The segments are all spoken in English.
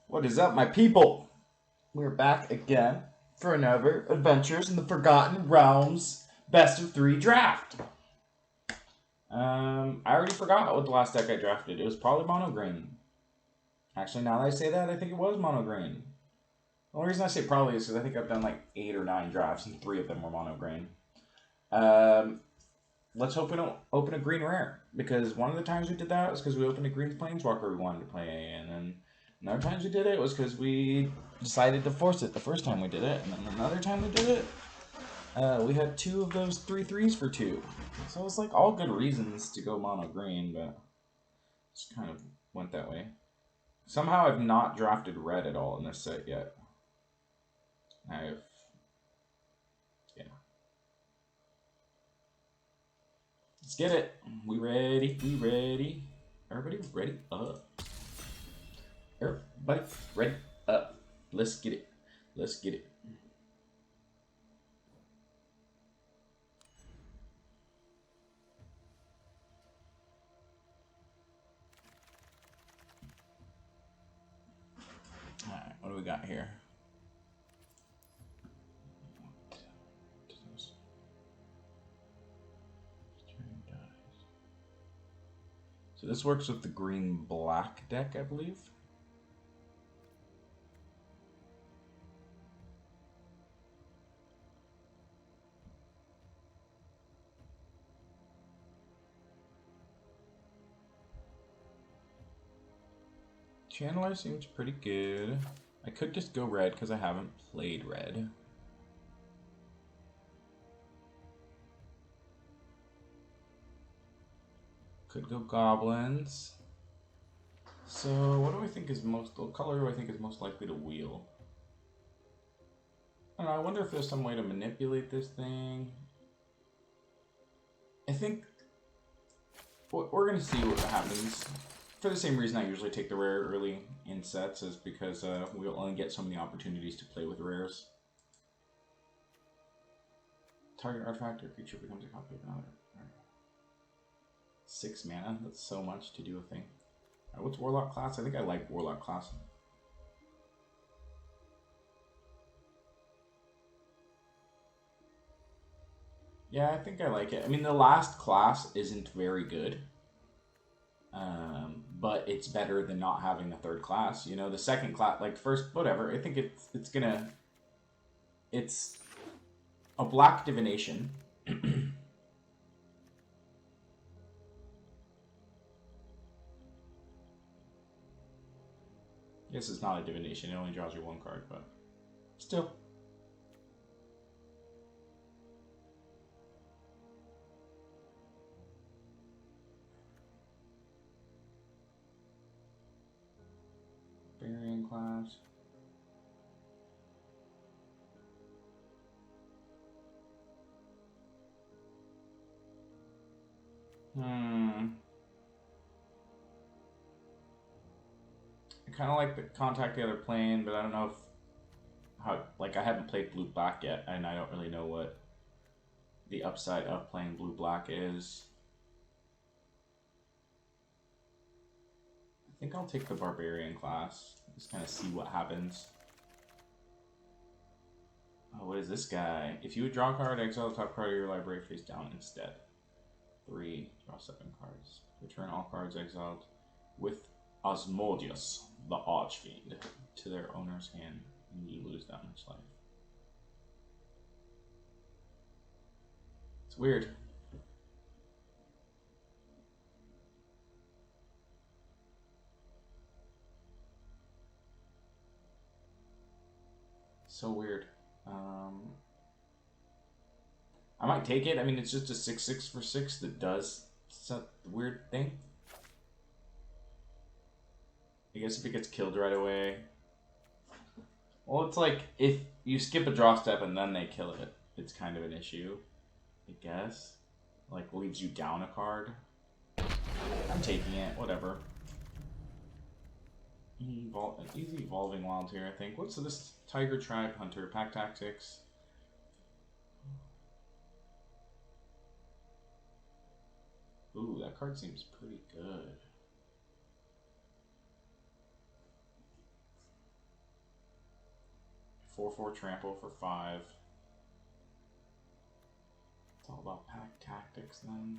What is up, my people? We're back again for another Adventures in the Forgotten Realms Best of 3 draft. I already forgot what the last deck I drafted. It was probably mono green. Actually, now that I say that, I think it was mono green. The only reason I say probably is because I think I've done like 8 or 9 drafts, and 3 of them were mono green. Let's hope we don't open a green rare, because one of the times we did that was because we opened a green planeswalker we wanted to play, and then another times we did it was because we decided to force it the first time we did it, and then another time we did it, we had 2 of those 3/3s for 2. So it's like all good reasons to go mono green, but just kind of went that way. Somehow I've not drafted red at all in this set yet. Yeah. Let's get it. We ready? We ready? Everybody ready up? Everybody ready up? Let's get it. Let's get it. Alright, what do we got here? So this works with the green-black deck, I believe. Channeler seems pretty good. I could just go red because I haven't played red. Could go goblins. So what do I think is what color do I think is most likely to wheel? I don't know, I wonder if there's some way to manipulate this thing. I think we're going to see what happens. For the same reason I usually take the rare early in sets, is because we'll only get so many opportunities to play with rares. Target artifact or creature becomes a copy of another. Right. 6 mana, that's so much to do a thing. Right, what's Warlock class? I think I like Warlock class. Yeah, I think I like it. I mean, the last class isn't very good. But it's better than not having a third class. You know, the second class, like first, whatever. I think it's gonna. It's a black divination. Yes, it's not a divination. It only draws you 1 card, but still. Barbarian class. I kind of like the Contact the Other Plane, but I don't know if I haven't played Blue Black yet, and I don't really know what the upside of playing Blue Black is. I think I'll take the Barbarian class. Just kind of see what happens. Oh, what is this guy? If you would draw a card, exile the top card of your library face down instead. 3, draw 7 cards. Return all cards exiled with Osmodius, the Archfiend, to their owner's hand, and you lose that much life. It's weird. So weird. I might take it. I mean, it's just a 6/6 for 6 that does such weird thing. I guess if it gets killed right away. Well, it's like if you skip a draw step and then they kill it, it's kind of an issue. I guess. Like, leaves you down a card. I'm taking it. Whatever. Easy evolving wild here, I think. What's this? Tiger Tribe Hunter, Pack Tactics. Ooh, that card seems pretty good. 4/4 trample for 5. It's all about pack tactics then.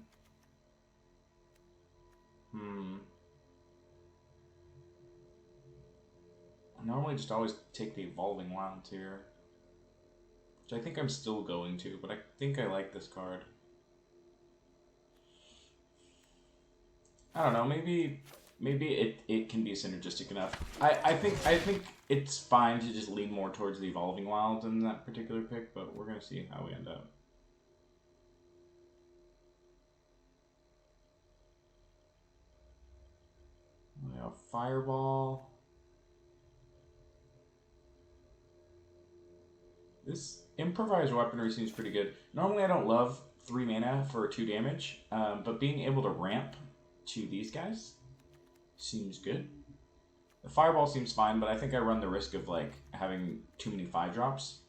I normally just always take the Evolving Wilds here, which I think I'm still going to, but I think I like this card. I don't know, maybe it can be synergistic enough. I think it's fine to just lean more towards the Evolving Wilds in that particular pick, but we're gonna see how we end up. We have Fireball. This improvised weaponry seems pretty good. Normally I don't love 3 mana for 2 damage, but being able to ramp to these guys seems good. The Fireball seems fine, but I think I run the risk of like having too many 5-drops.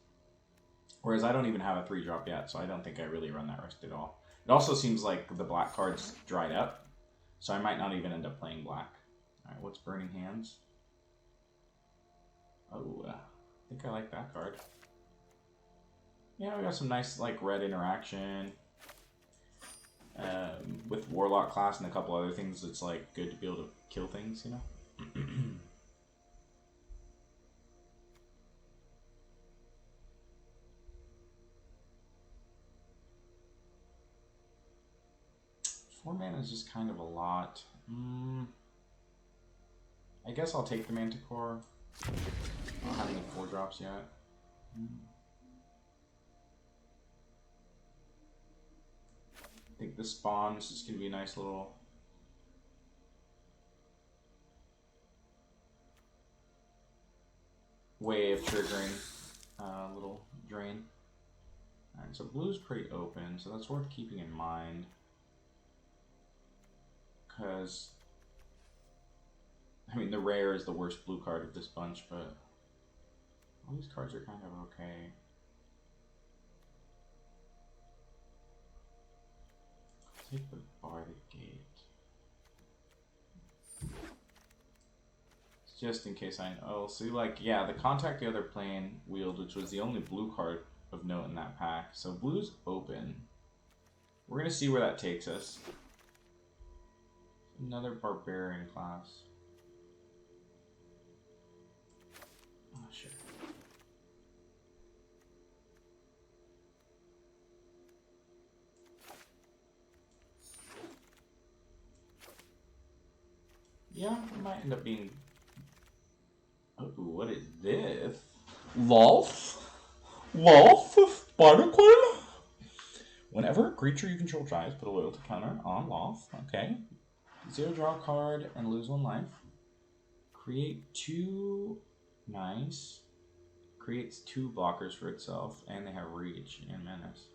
Whereas I don't even have a 3-drop yet, so I don't think I really run that risk at all. It also seems like the black card's dried up, so I might not even end up playing black. Alright, what's Burning Hands? Oh, I think I like that card. Yeah, we got some nice like red interaction with Warlock class and a couple other things. It's like good to be able to kill things, you know. 4 mana is just kind of a lot. I guess I'll take the Manticore. I don't have any 4-drops yet. I think the Spawn is just going to be a nice little... way of triggering a little drain. Alright, so blue's pretty open, so that's worth keeping in mind. Because, I mean, the rare is the worst blue card of this bunch, but all these cards are kind of okay. Take the Bardic Gate. Just in case I know. Oh, see, like, yeah, the Contact the Other Plane wield, which was the only blue card of note in that pack. So blue's open. We're going to see where that takes us. Another Barbarian class. Oh, sure. Yeah, it might end up being... Oh, what is this? Lolf? Lolf? Barnacle? Whenever a creature you control tries, put a loyalty counter on Lolf. Okay. 0, draw a card, and lose 1 life. Create 2... Nice. Creates 2 blockers for itself, and they have Reach and Menace.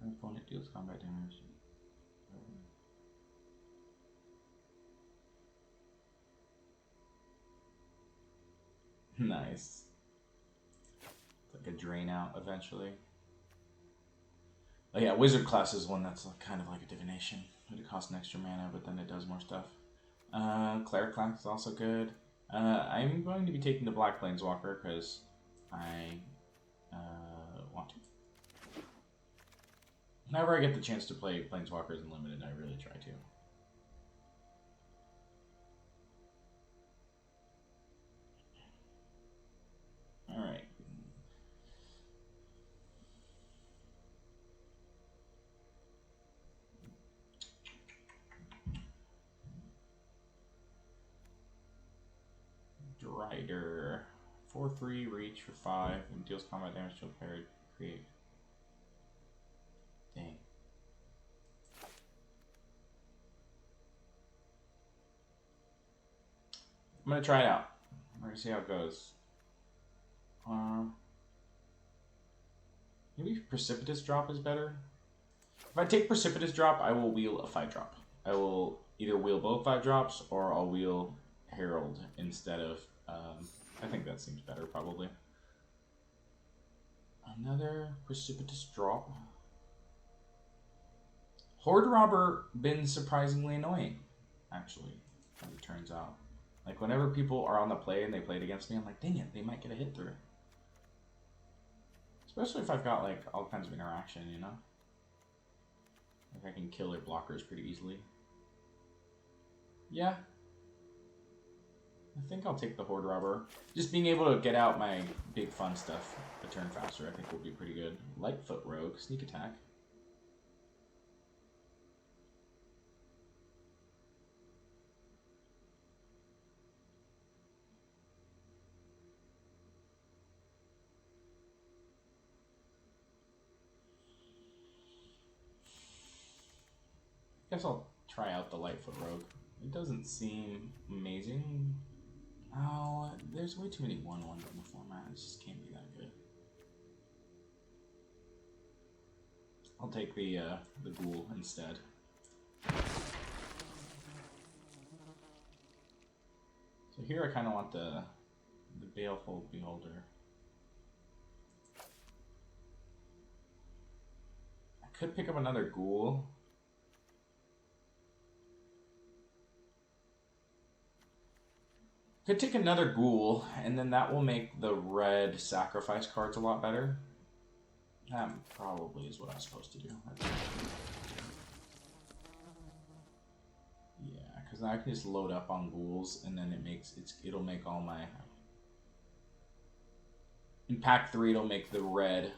An opponent deals combat damage. Nice. It's like a drain out eventually. Oh yeah, Wizard class is one that's kind of like a divination. It costs an extra mana, but then it does more stuff. Cleric class is also good. I'm going to be taking the Black Planeswalker because I want to. Whenever I get the chance to play Planeswalkers in Limited, I really try to. Alright. Drider. 4/3, reach for 5, and deals combat damage to a player. Create. Dang. I'm gonna try it out. We're gonna see how it goes. Maybe Precipitous Drop is better. If I take Precipitous Drop, I will wheel a 5-drop. I will either wheel both 5-drops, or I'll wheel Herald instead of... I think that seems better, probably. Another Precipitous Drop. Horde Robber been surprisingly annoying, actually, as it turns out. Like, whenever people are on the play and they played against me, I'm like, dang it, they might get a hit through. Especially if I've got like all kinds of interaction, you know? Like I can kill their blockers pretty easily. Yeah. I think I'll take the Horde Robber. Just being able to get out my big fun stuff a turn faster, I think will be pretty good. Lightfoot Rogue, sneak attack. I guess I'll try out the Lightfoot Rogue. It doesn't seem amazing. Oh, there's way too many 1/1s in the format. It just can't be that good. I'll take the Ghoul instead. So here I kind of want the Baleful Beholder. I could pick up another Ghoul. Could take another Ghoul, and then that will make the red sacrifice cards a lot better. That probably is what I was supposed to do. Yeah, because now I can just load up on Ghouls, and then it'll make all my... In pack 3, it'll make the red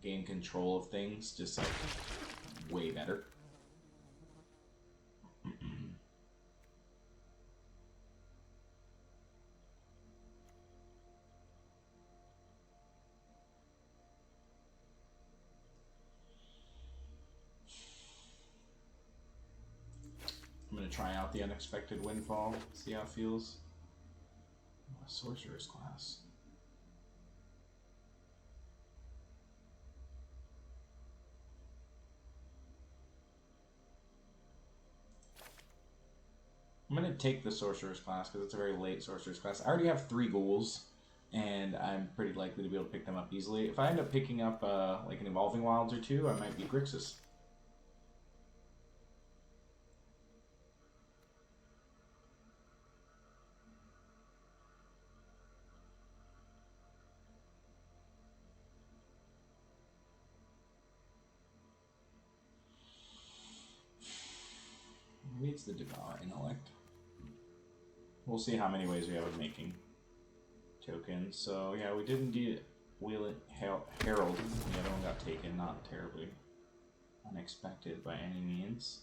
gain control of things just like way better. I'm going to try out the Unexpected Windfall, see how it feels. Oh, Sorcerer's class. I'm going to take the Sorcerer's class because it's a very late Sorcerer's class. I already have 3 Ghouls, and I'm pretty likely to be able to pick them up easily. If I end up picking up like an Evolving Wilds or 2, I might be Grixis. Maybe it's the Devour Intellect. We'll see how many ways we have of making tokens. So yeah, we did indeed wheel it Herald. The other one got taken, not terribly unexpected by any means.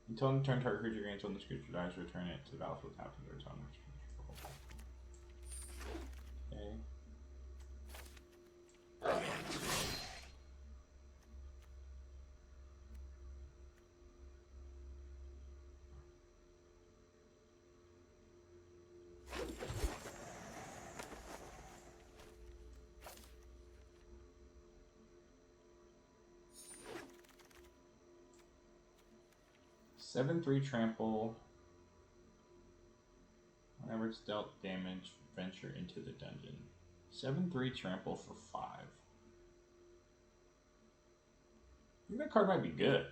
Until end turn, target creature gains when this creature dies, return it to the battlefield tapped into its own control. Okay. 7/3 trample. Whenever it's dealt damage, venture into the dungeon. 7/3 trample for 5. I think that card might be good.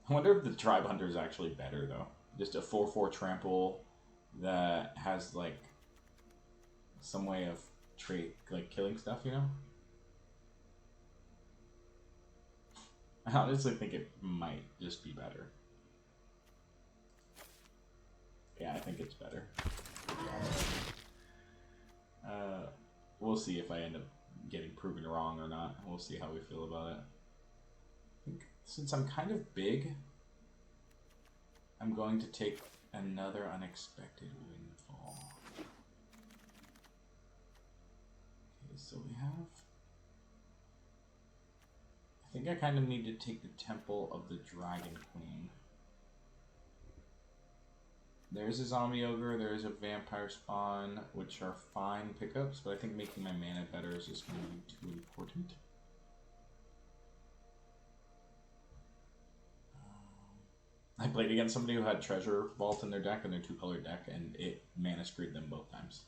I wonder if the Tribe Hunter is actually better, though. Just a 4/4 trample that has, like, some way of like killing stuff, you know? I honestly think it might just be better. Yeah, I think it's better. We'll see if I end up getting proven wrong or not. We'll see how we feel about it. I think since I'm kind of big, I'm going to take another Unexpected Windfall. Okay, so we have... I think I kind of need to take the Temple of the Dragon Queen. There's a Zombie Ogre, there's a Vampire Spawn, which are fine pickups, but I think making my mana better is just going to be too important. I played against somebody who had Treasure Vault in their deck, and their 2-color deck, and it mana screwed them both times.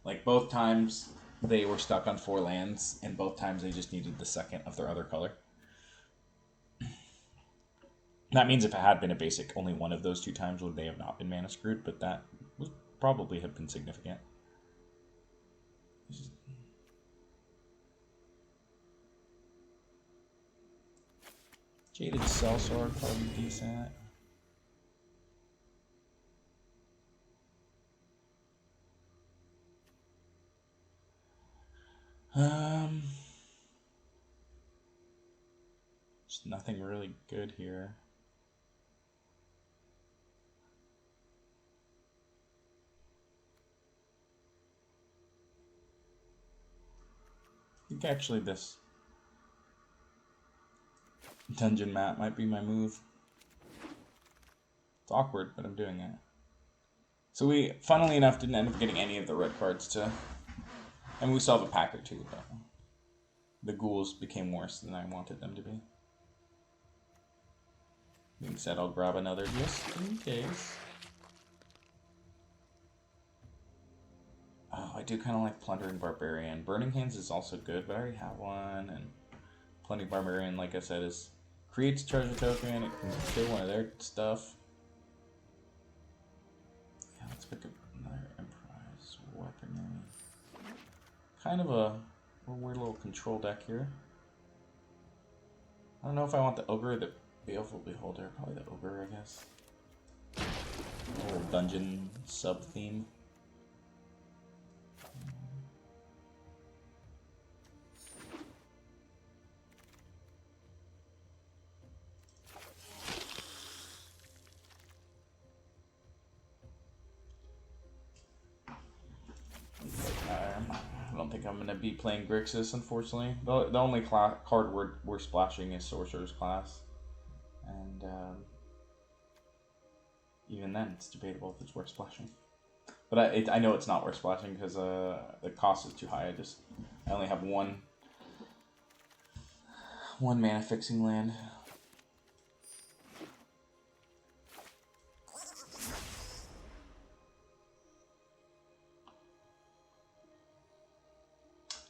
Like, both times they were stuck on 4 lands, and both times they just needed the second of their other color. That means if it had been a basic, only one of those 2 times would they have not been mana screwed, but that would probably have been significant. Jaded Sellsword probably decent. There's nothing really good here. I think actually this dungeon map might be my move. It's awkward, but I'm doing it. So we, funnily enough, didn't end up getting any of the red cards to... I mean, we still have a pack or 2, but the ghouls became worse than I wanted them to be. Being said, I'll grab another just in case. Oh, I do kind of like Plundering Barbarian. Burning Hands is also good, but I already have one. And Plundering Barbarian, like I said, is creates a treasure token. It can kill one of their stuff. Yeah, let's pick up another Emprise Weaponry. Kind of a weird little control deck here. I don't know if I want the Ogre or the Baleful Beholder. Probably the Ogre, I guess. A little dungeon sub-theme. I don't think I'm going to be playing Grixis, unfortunately. The only card we're splashing is Sorcerer's Class. And even then, it's debatable if it's worth splashing. But I know it's not worth splashing because the cost is too high. I only have one mana fixing land.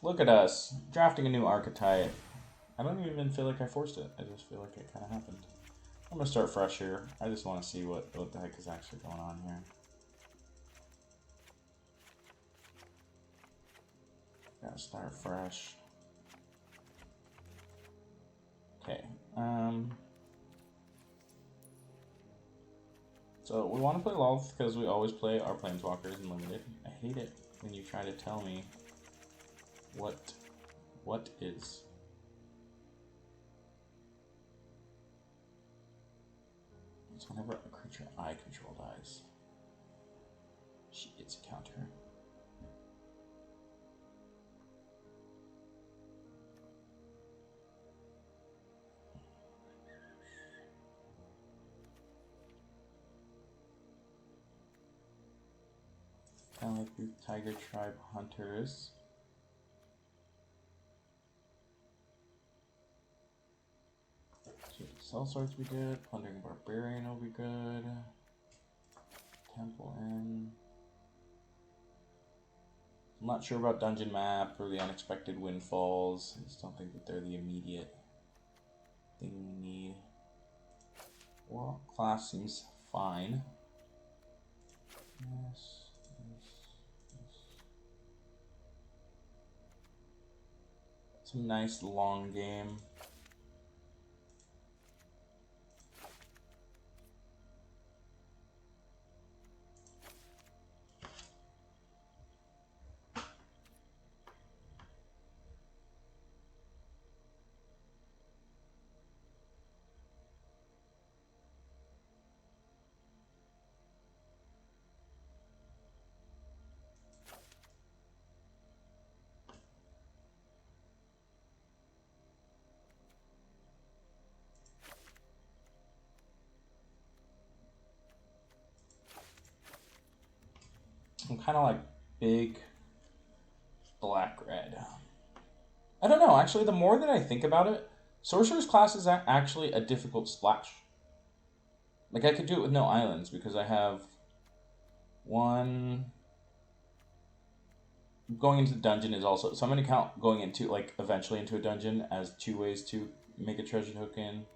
Look at us, drafting a new archetype. I don't even feel like I forced it. I just feel like it kind of happened. I'm going to start fresh here. I just want to see what the heck is actually going on here. Gotta start fresh. Okay. So we want to play Lolth because we always play our Planeswalkers in Limited. I hate it when you try to tell me what is. It's whenever a creature I control dies, she gets a counter. Kind of like the Tiger Tribe Hunters. Cell Swords we did. Plundering Barbarian will be good. Temple Inn. I'm not sure about Dungeon Map or the Unexpected Windfalls. I just don't think that they're the immediate thing we need. Well, class seems fine. Yes. Some nice long game. I'm kind of like big black-red. I don't know, actually, the more that I think about it, Sorcerer's Class is actually a difficult splash. Like, I could do it with no islands because I have 1, going into the dungeon is also, so I'm going to count going into, like, eventually into a dungeon as 2 ways to make a treasure token.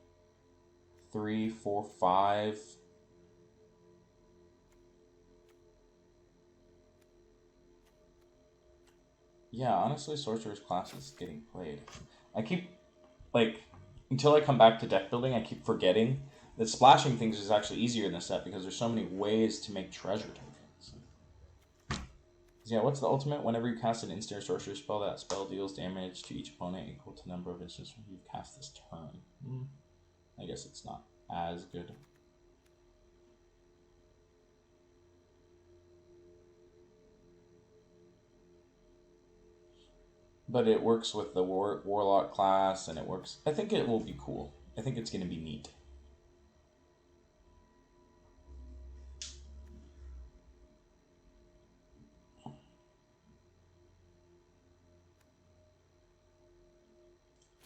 3, 4, 5. Yeah, honestly, Sorcerer's class is getting played. I keep, like, until I come back to deck building, I keep forgetting that splashing things is actually easier in this set because there's so many ways to make treasure tokens. Yeah, what's the ultimate? Whenever you cast an instant or sorcerer spell, that spell deals damage to each opponent equal to the number of instances you've cast this turn. I guess it's not as good. But it works with the warlock class, and it works. I think it will be cool. I think it's going to be neat.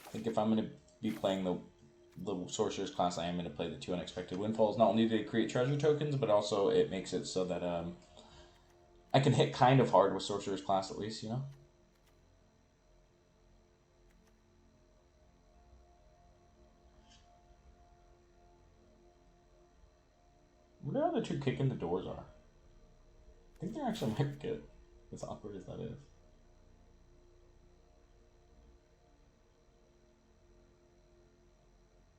I think if I'm going to be playing the sorcerer's class, I am going to play the 2 unexpected windfalls. Not only do they create treasure tokens, but also it makes it so that I can hit kind of hard with sorcerer's class at least, you know. What are the 2 kicking the doors are? I think they're actually might be good, as awkward as that is.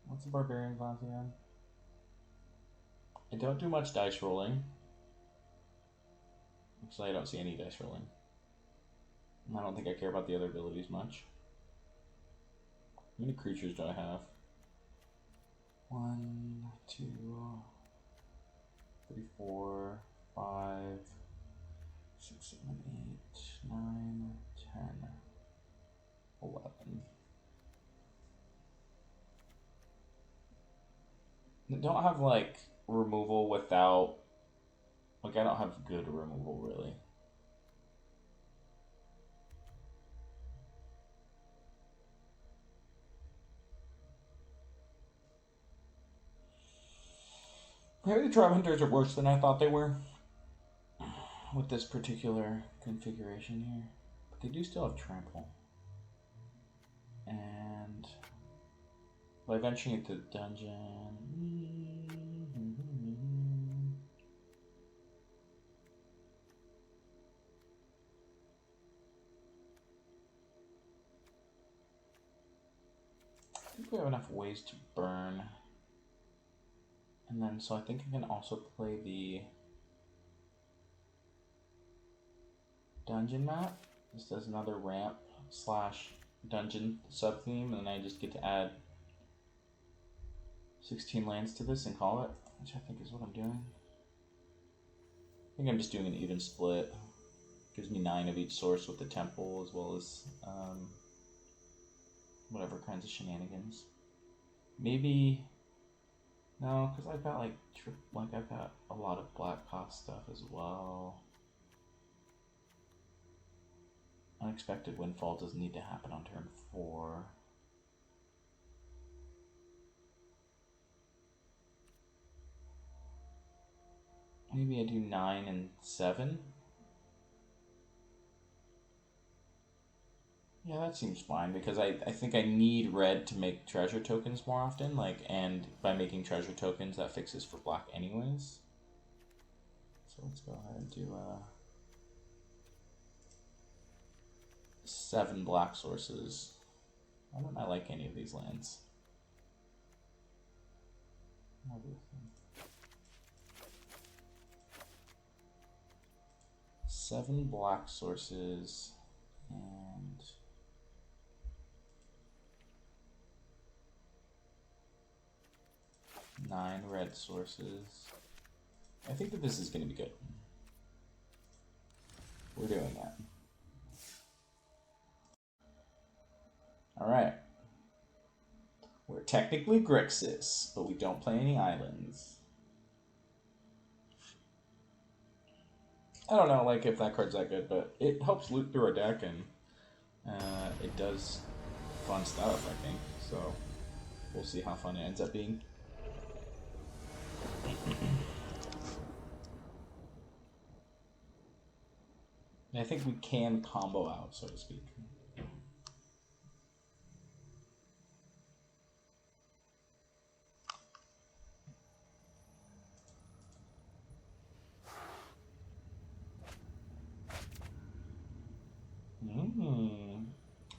What's the barbarian class again? I don't do much dice rolling. Actually, I don't see any dice rolling. I don't think I care about the other abilities much. How many creatures do I have? 1, 2, 3, 4, 5, 6, 7, 8, 9, 10, 11. I don't have, like, removal without... Like, I don't have good removal, really. Maybe the Tribe Hunters are worse than I thought they were with this particular configuration here. But they do still have Trample. And by venturing into the dungeon... I think we have enough ways to burn. And then, so I think I can also play the dungeon map. This does another ramp / dungeon sub-theme, and then I just get to add 16 lands to this and call it, which I think is what I'm doing. I think I'm just doing an even split. Gives me 9 of each source with the temple, as well as whatever kinds of shenanigans. Maybe... No, because I've got I've got a lot of black cost stuff as well. Unexpected windfall doesn't need to happen on turn 4. Maybe I do 9 and 7. Yeah, that seems fine, because I think I need red to make treasure tokens more often, and by making treasure tokens, that fixes for black anyways. So let's go ahead and do 7 black sources. Why don't I like any of these lands? 7 black sources and 9 red sources. I think that this is going to be good. We're doing that. Alright. We're technically Grixis, but we don't play any islands. I don't know, if that card's that good, but it helps loot through our deck, and it does fun stuff, I think. So, we'll see how fun it ends up being. I think we can combo out, so to speak.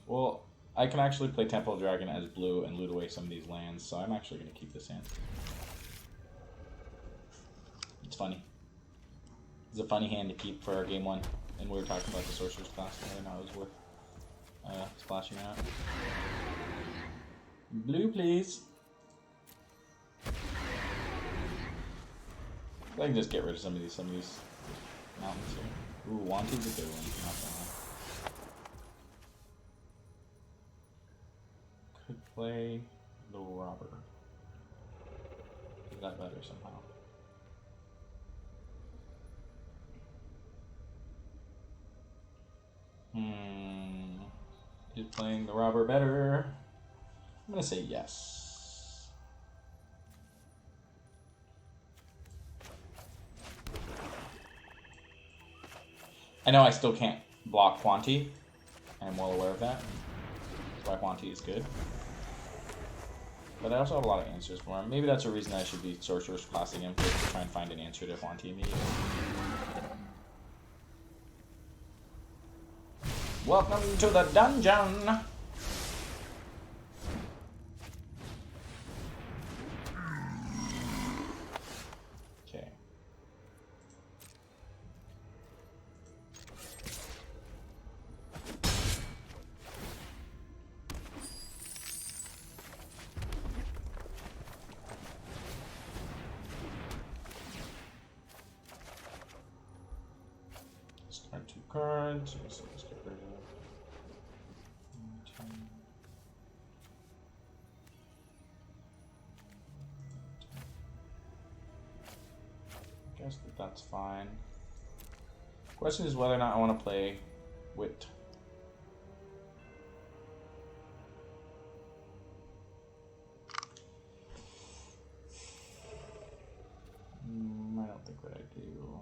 Well, I can actually play Temple Dragon as blue and loot away some of these lands, so I'm actually going to keep this hand. It's funny. It's a funny hand to keep for our game one, and we were talking about the Sorcerer's class, whether or not it was worth splashing out. Blue, please. I can just get rid of some of these mountains here. Ooh, Wanty's a good one, not gonna lie. Could play the Robber. Is that better somehow? Is playing the Robber better? I'm gonna say yes. I know I still can't block Quanti. I'm well aware of that. That's why Quanti is good. But I also have a lot of answers for him. Maybe that's a reason I should be Sorcerer's classing him, to try and find an answer to Quanti immediately. Welcome to the dungeon! Okay. Start 2 cards. So let's get rid of I guess that's fine. Question is whether or not I want to play Wit. I don't think what I do.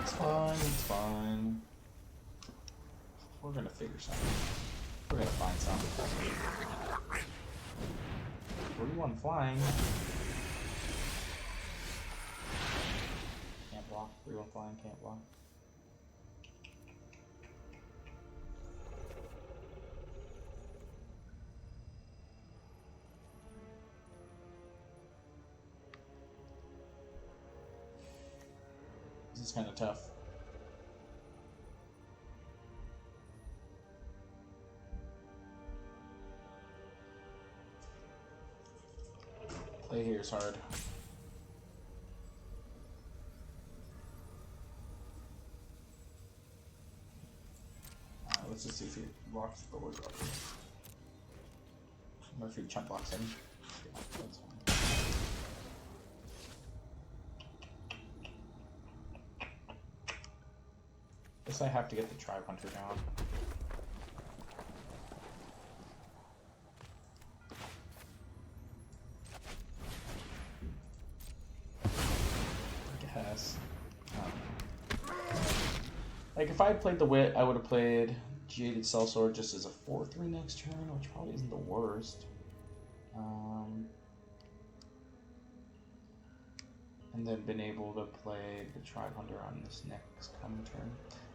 It's fine. We're gonna figure something. We're gonna find something. 41 flying. Can't block. 41 flying, can't block. This is kind of tough. Play here is hard. Let's just see if he blocks the wood rock. Or if he chump blocks him. Yeah, that's fine. Guess I have to get the Tribe Hunter down. Like, if I had played the Wit, I would have played Jaded Sellsword just as a 4-3 next turn, which probably isn't the worst. And then been able to play the Tribe Hunter on this next coming turn.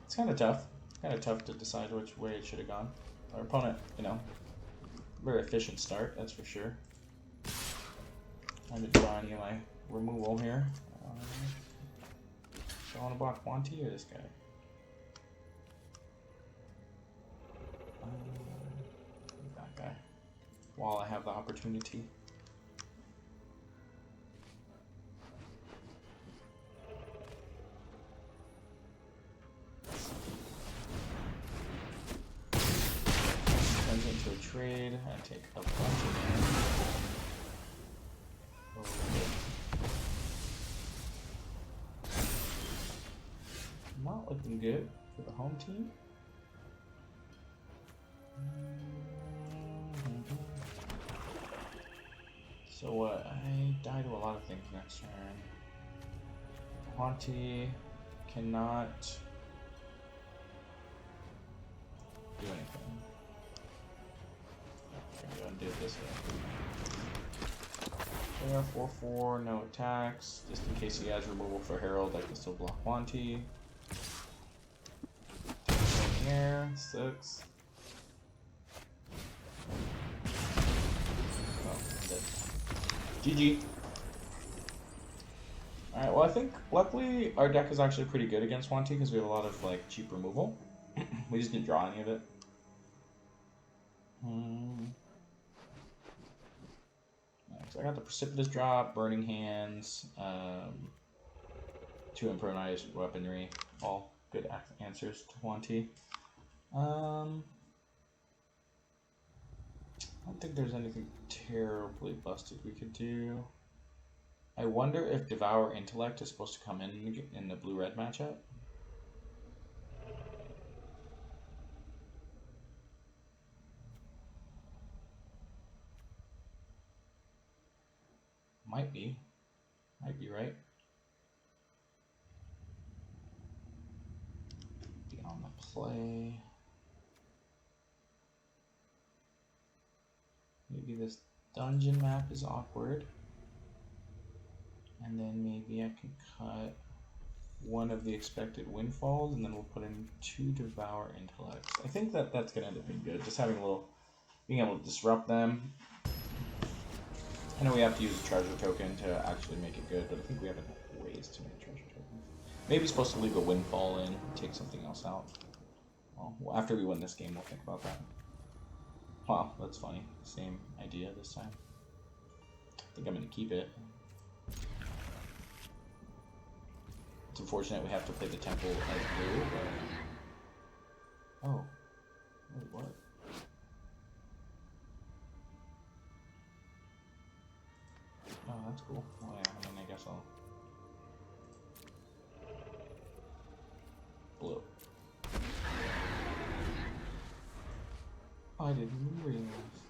It's kind of tough. Kind of tough to decide which way it should have gone. Our opponent, you know, very efficient start, that's for sure. Trying to draw any of my removal here. Do I want to block Wanty or this guy? That guy. While I have the opportunity. Turns into a trade. I take a bunch of Not looking good for the home team. So what? I die to a lot of things next turn. Haunty cannot do anything. I'm gonna do it this way. There, 4/4, no attacks. Just in case he has removal for Herald, I can still block Haunty. Here, 6. Oh, I'm dead. GG. Alright, well I think luckily our deck is actually pretty good against Haunty because we have a lot of like cheap removal. We just didn't draw any of it. So I got the Precipitous Drop, Burning Hands, 2 Improvised Weaponry, all good answers to Haunty. I don't think there's anything terribly busted we could do. I wonder if Devour Intellect is supposed to come in the blue-red matchup. Might be. Might be right. Be on the play. Maybe this dungeon map is awkward. And then maybe I can cut one of the expected windfalls, and then we'll put in 2 Devour Intellects. I think that that's going to end up being good. Just having a little, being able to disrupt them. I know we have to use a treasure token to actually make it good, but I think we have enough ways to make treasure tokens. Maybe supposed to leave a windfall in, take something else out. Well, after we win this game, we'll think about that. Wow, that's funny. Same idea this time. I think I'm going to keep it. It's unfortunate we have to play the temple as blue, but... Oh. Wait, what? Oh, that's cool. Oh yeah, I mean, I guess I'll... Blue. I didn't even realize.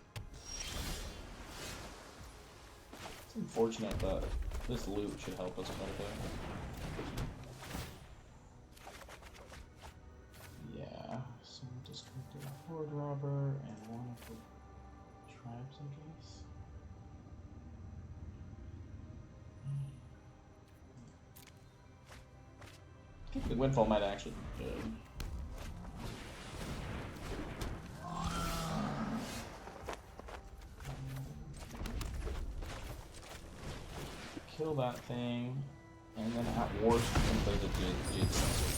It's unfortunate, but this loot should help us quite a bit. Yeah, so we'll disconnect a Horde Robber and one of the tribes, I guess. I think the Windfall might actually be good. Kill that thing, and then at worst we can play the Jade Sensor.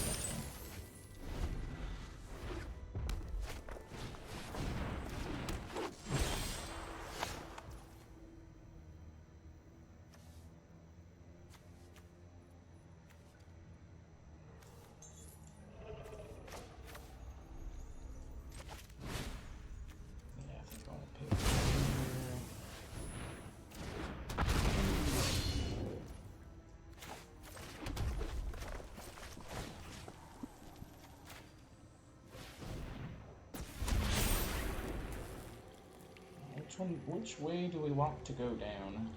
Which way do we want to go down?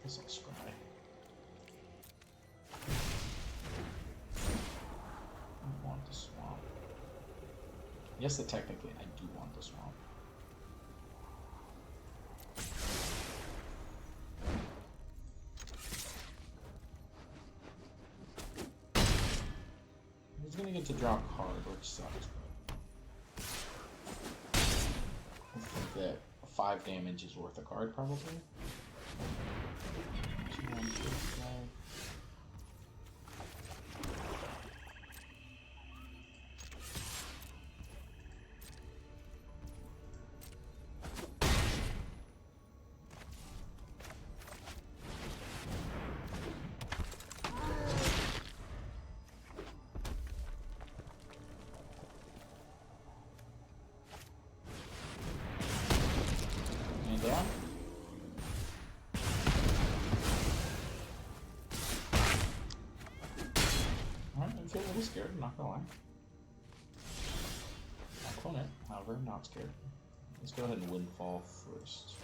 This will scry. I want the swamp. Yes, technically I do want the swamp. He's gonna get to draw a card, which sucks, but I think that 5 damage is worth a card, probably. 2, 1, 2, 5. Down. feel a little scared, I'm not gonna lie. I'll clone it, however, I'm not scared. Let's go ahead and Windfall first.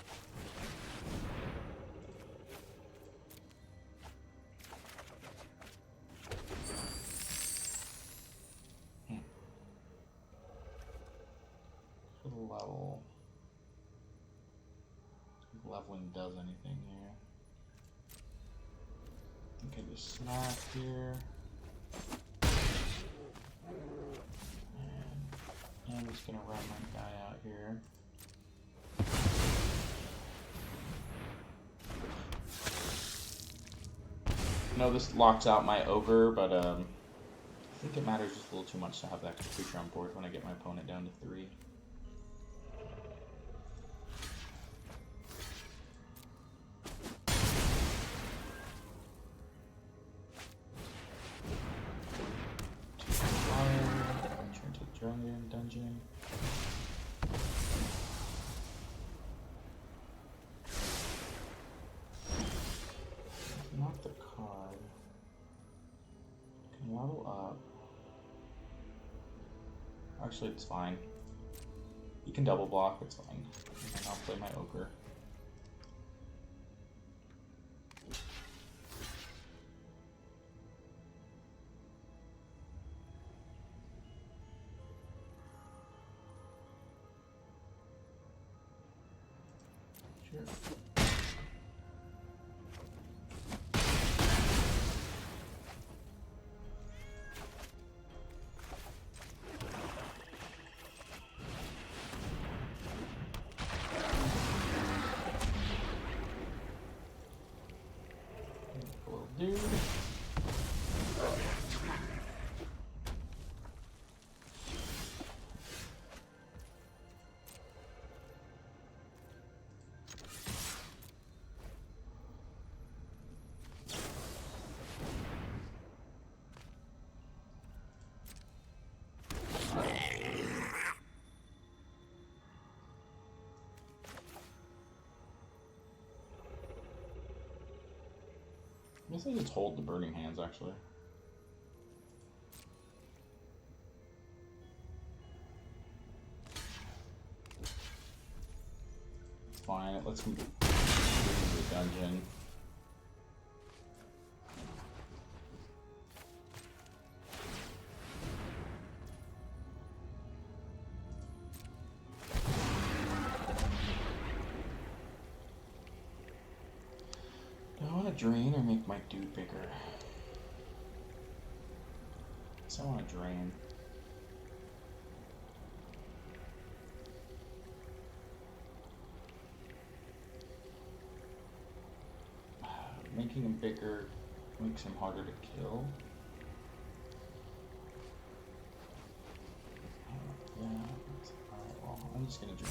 For the level. If leveling does anything here. Okay, just snap here. And I'm just gonna run my guy out here. I know this locks out my ogre, but I think it matters just a little too much to have that creature on board when I get my opponent down to 3. Dungeon. Not the card. Can level up. Actually, it's fine. You can double block, it's fine. And then I'll play my ogre. Sure. Will do. I guess I just hold the Burning Hands, actually. It's fine, it lets me get into the dungeon. Do I want to drain or make my dude bigger? I guess I want to drain. Making him bigger makes him harder to kill. Yeah, alright, well, I'm just gonna drain.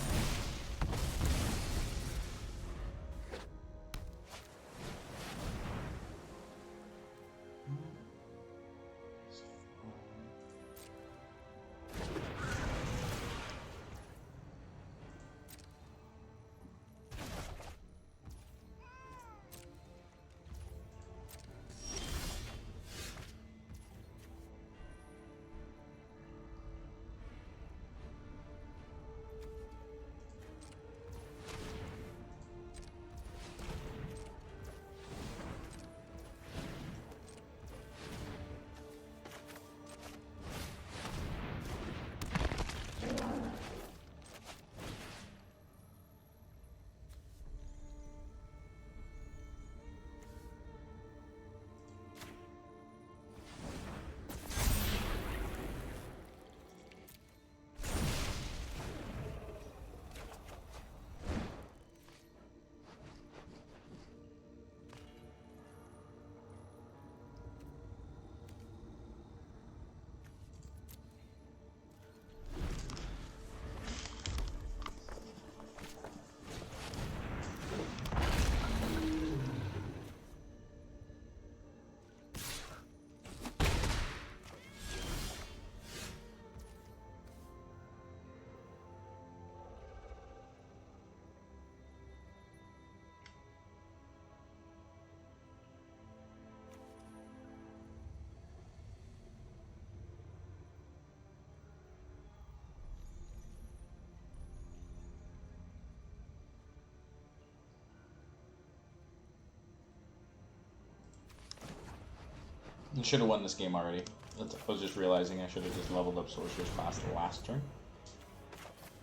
I should have won this game already. I was just realizing I should have just leveled up Sorcerer's class the last turn.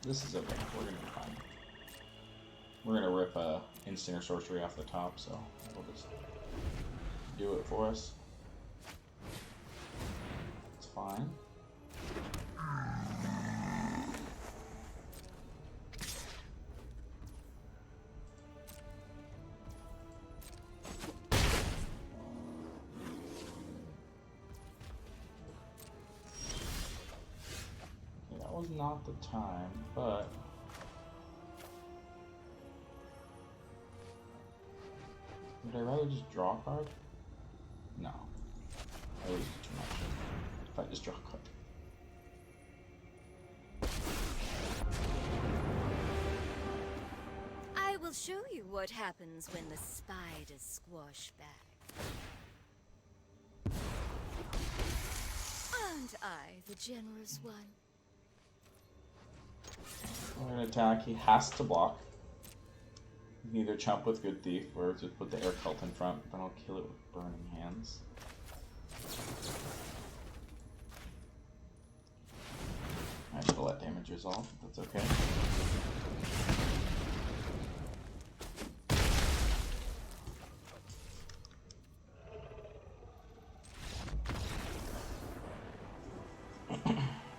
This is okay. We're gonna be fine. We're gonna rip Instant or Sorcery off the top, so we'll just do it for us. It's fine. Was not the time, but would I rather just draw a card? No. I would do too much if I just draw a card. I will show you what happens when the spiders squash back. Aren't I the generous one? We're gonna attack. He has to block. You can either chump with Good Thief or just put the Air Cult in front, but I'll kill it with Burning Hands. I should let damage resolve, if that's okay.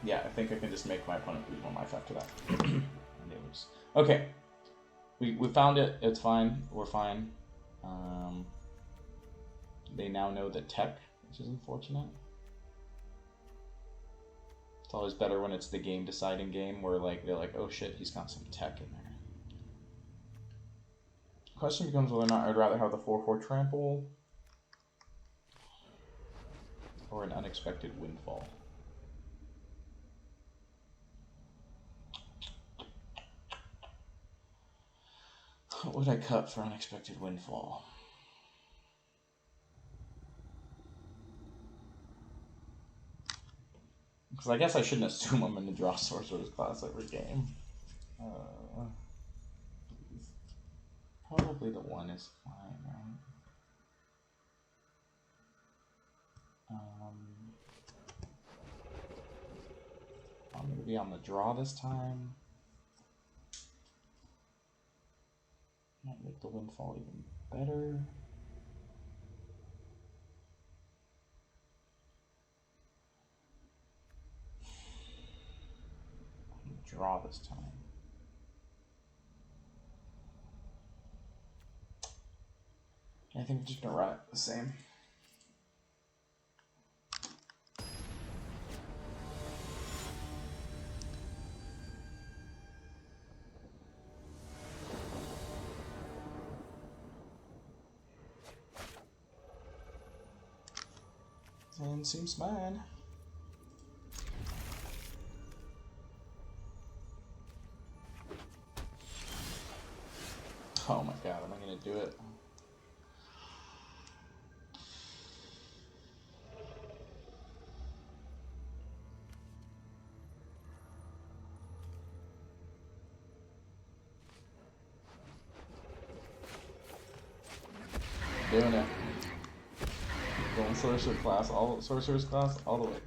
Yeah, I think I can just make my opponent lose 1 life after that. And they lose. Okay. We found it. It's fine. We're fine. They now know the tech, which is unfortunate. It's always better when it's the game deciding game where they're like, oh shit, he's got some tech in there. The question becomes whether or not I'd rather have the 4/4 trample or an unexpected windfall. What would I cut for unexpected windfall? Because I guess I shouldn't assume I'm going to draw Sorcerer's class every game. Probably the 1 is fine, right? I'm going to be on the draw this time. Might make the windfall even better. Draw this time. I think I'm just gonna run it the same. And seems fine. Oh my god, am I gonna do it? Doing it. Going Sorcerer's class all the way.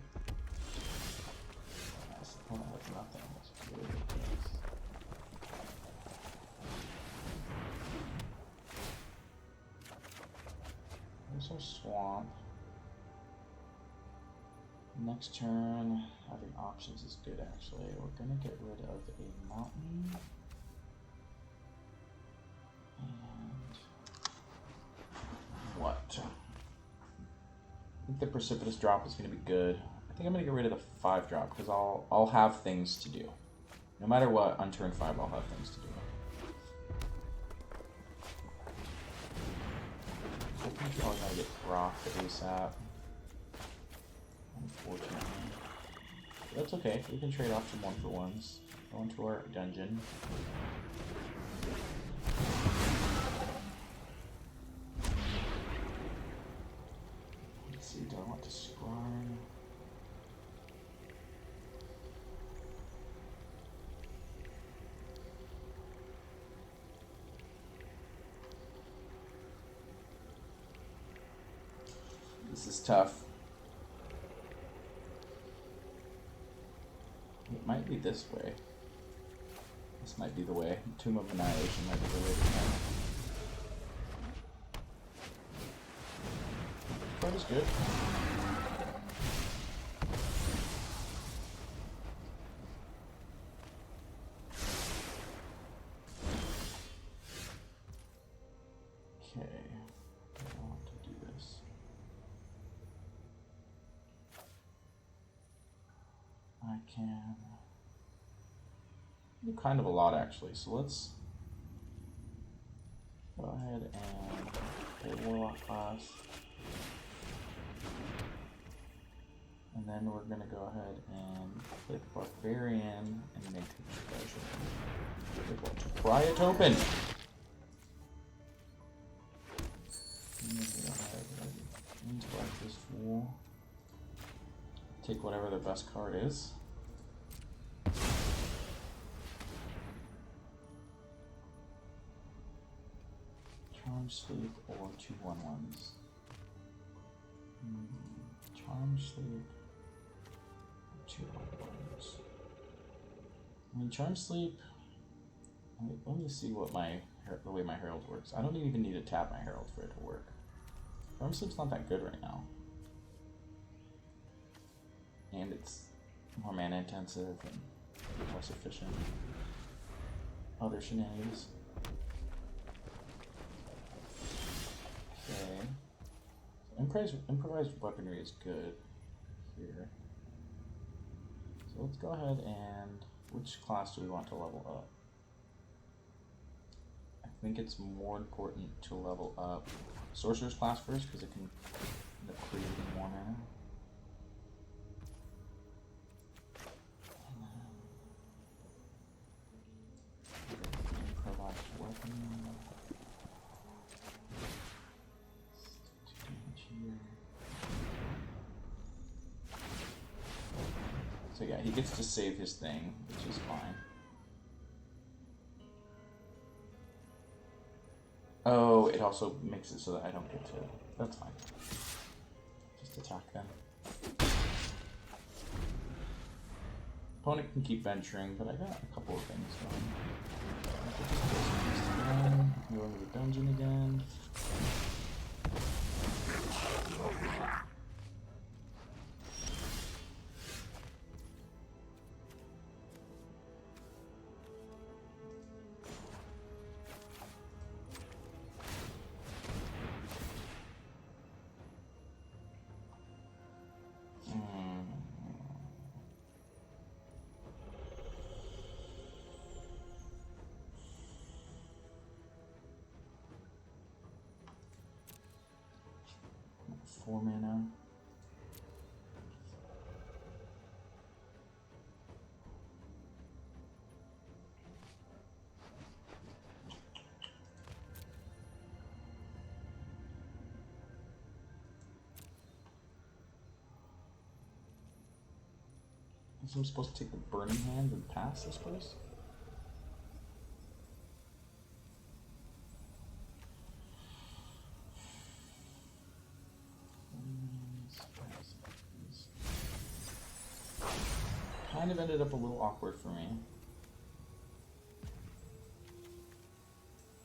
Nice. Oh, that's nothing. That's really ridiculous. There's our swamp. Next turn, having options is good actually. We're gonna get rid of a mountain. And what? I think the precipitous drop is gonna be good. I think I'm gonna get rid of the 5 drop because I'll have things to do. No matter what, on turn 5 I'll have things to do. I think you're probably gonna get rocked ASAP. Unfortunately. But that's okay, we can trade off some 1-for-1s. Go into our dungeon. Let's see, do I want to scry? This is tough. might be this way. This might be the way. Tomb of Annihilation might be the way to go. Card is good. Okay, I want to do this. I can do kind of a lot actually, so let's go ahead and play Warlock class. And then we're going to go ahead and play the Barbarian and make the treasure. We're going to pry it open! Intellect this fool. Take whatever the best card is. Charm Sleep or 2/1/1s. Charm Sleep. 2/1/1s. I mean, Charm Sleep. Let me see what the way my Herald works. I don't even need to tap my Herald for it to work. Charm Sleep's not that good right now. And it's more mana intensive and less efficient. Other shenanigans. Okay. So improvised weaponry is good here. So let's go ahead and which class do we want to level up? I think it's more important to level up Sorcerer's class first because it can end up creating more mana. Improvised weapon. So yeah, he gets to save his thing, which is fine. Oh, it also makes it so that I don't get to... That's fine. Just attack them. Opponent can keep venturing, but I got a couple of things going. I could just go into the dungeon again. Four mana. So I'm supposed to take the Burning Hand and pass, I suppose? Kind of ended up a little awkward for me.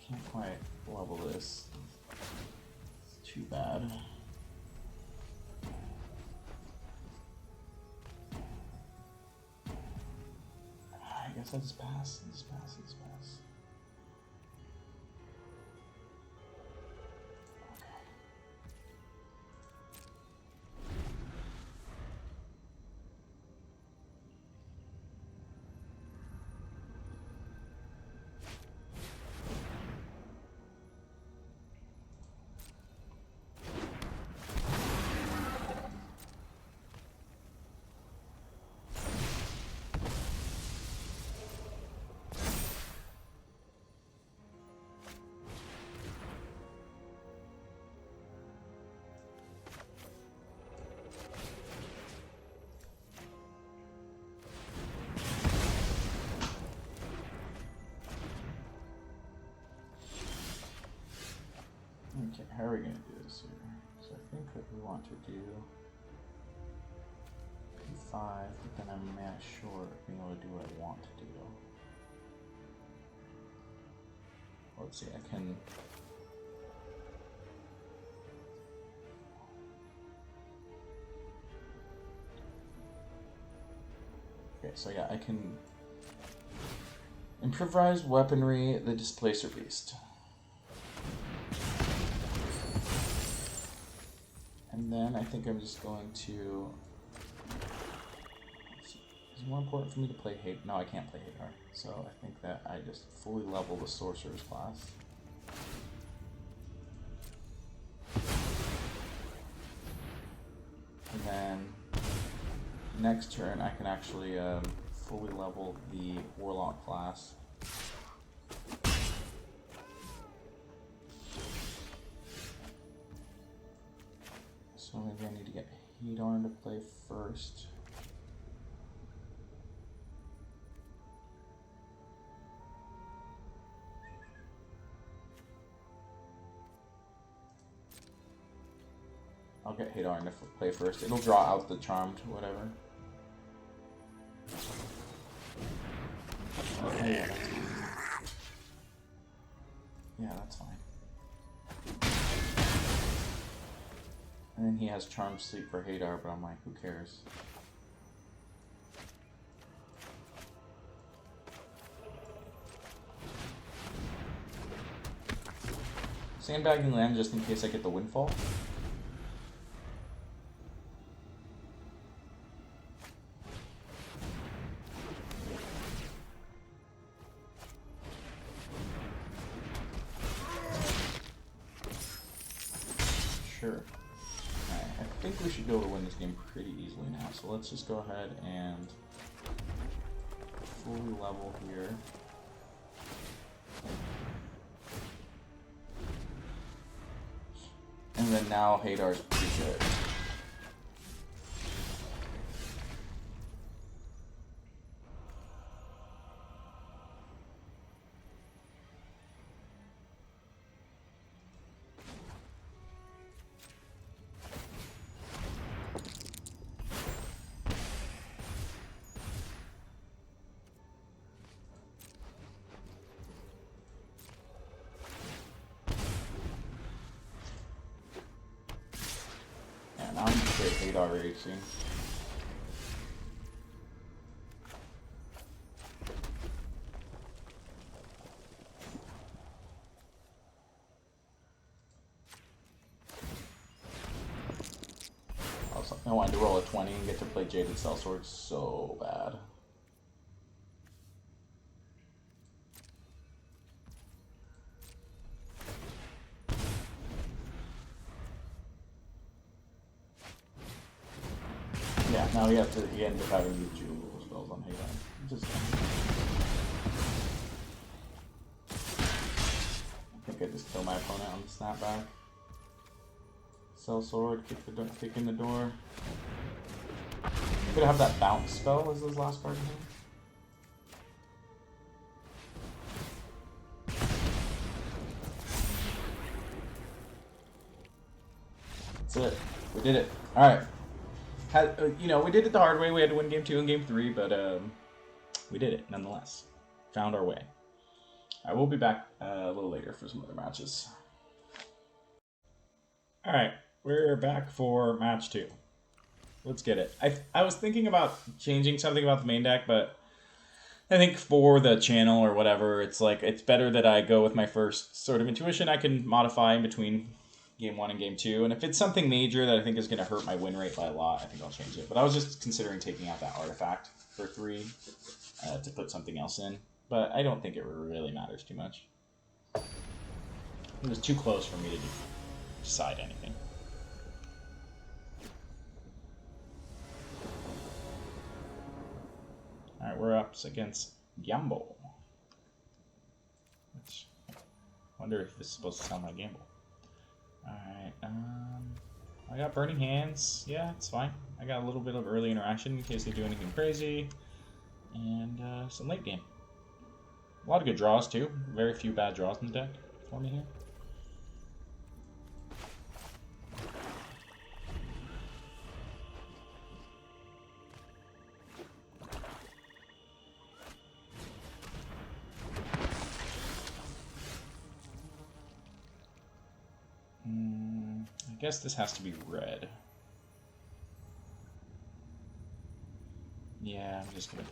Can't quite level this. It's too bad. I guess I just pass. Just pass. Okay, how are we going to do this here? So I think what we want to do... 5, but then I'm not sure of being able to do what I want to do. Let's see, I can... Okay, so yeah, I can improvise weaponry, the Displacer Beast. And then I think I'm just going to... Is it more important for me to play Hate? No, I can't play Hadar. So I think that I just fully level the Sorcerer's class. And then next turn I can actually fully level the Warlock class. So maybe I need to get Hadar to play first. I'll get Hadar to play first. It'll draw out the Charmed, whatever. Okay, yeah, that's fine. Yeah, that's fine. And then he has Charmed Sleep for Hadar, but I'm like, who cares? Sandbagging land just in case I get the Windfall. Sure. Alright, I think we should be able to win this game pretty easily now, so let's just go ahead and fully level here. And then now Hadar's pretty good. Now I'm just straight Hadar racing. Also, I wanted to roll a 20 and get to play Jaded Sellsword so bad. Yeah, now he ends up having these jewel spells on Hadar. Just I think I just kill my opponent on the snapback. Sellsword, kick in the door. I'm gonna have that bounce spell as his last card in here. That's it. We did it. Alright. You know, we did it the hard way. We had to win game 2 and game 3, but we did it nonetheless. Found our way. I will be back a little later for some other matches. Alright, we're back for match 2. Let's get it. I was thinking about changing something about the main deck, but I think for the channel or whatever, it's like it's better that I go with my first sort of intuition. I can modify in between game 1 and game 2, and if it's something major that I think is going to hurt my win rate by a lot, I think I'll change it. But I was just considering taking out that artifact for 3 to put something else in, but I don't think it really matters too much. It was too close for me to decide anything. Alright, we're up against Gamble. Which, I wonder if this is supposed to sound like Gamble. Alright, I got Burning Hands. Yeah, it's fine. I got a little bit of early interaction in case they do anything crazy. And some late game. A lot of good draws, too. Very few bad draws in the deck for me here. I guess this has to be red. Yeah, I'm just gonna...